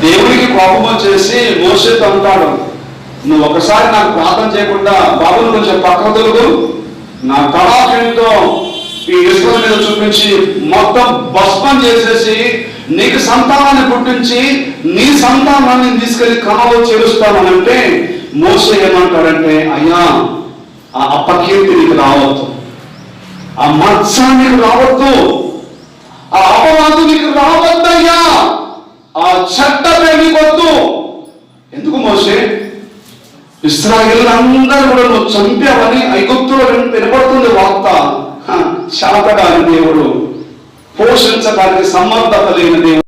దేవునికి కోపం వచ్చేసి మోషేతో అంటాడు, నువ్వు ఒకసారి నాకు ప్రార్థన చేయకుండా బాబును కొంచెం పక్కకు తొలుగు, నా తలాఖంతో ఈ ఇసుక మీద చూపించి మొత్తం భస్మం చేసేసి నీకు సంతానాన్ని పుట్టించి నీ సంతానాన్ని తీసుకెళ్లి కణలో చేరుస్తానంటే మోషే ఏమంటాడంటే, అయ్యా ఆ అపకీర్తి నీకు రావద్దు, ఆ మత్స నీకు రావద్దు, ఆ అపవాదు నీకు రావద్దయ్యా, ఆ చట్టమే నీకొద్దు. ఎందుకు మోషే? ఇశ్రాయేలులందరూ కూడా నువ్వు చంపావని ఐగుప్తులో వినపడుతుంది వార్త. శాతకాని దేవుడు, పోషించడానికి సమర్థత లేని దేవుడు.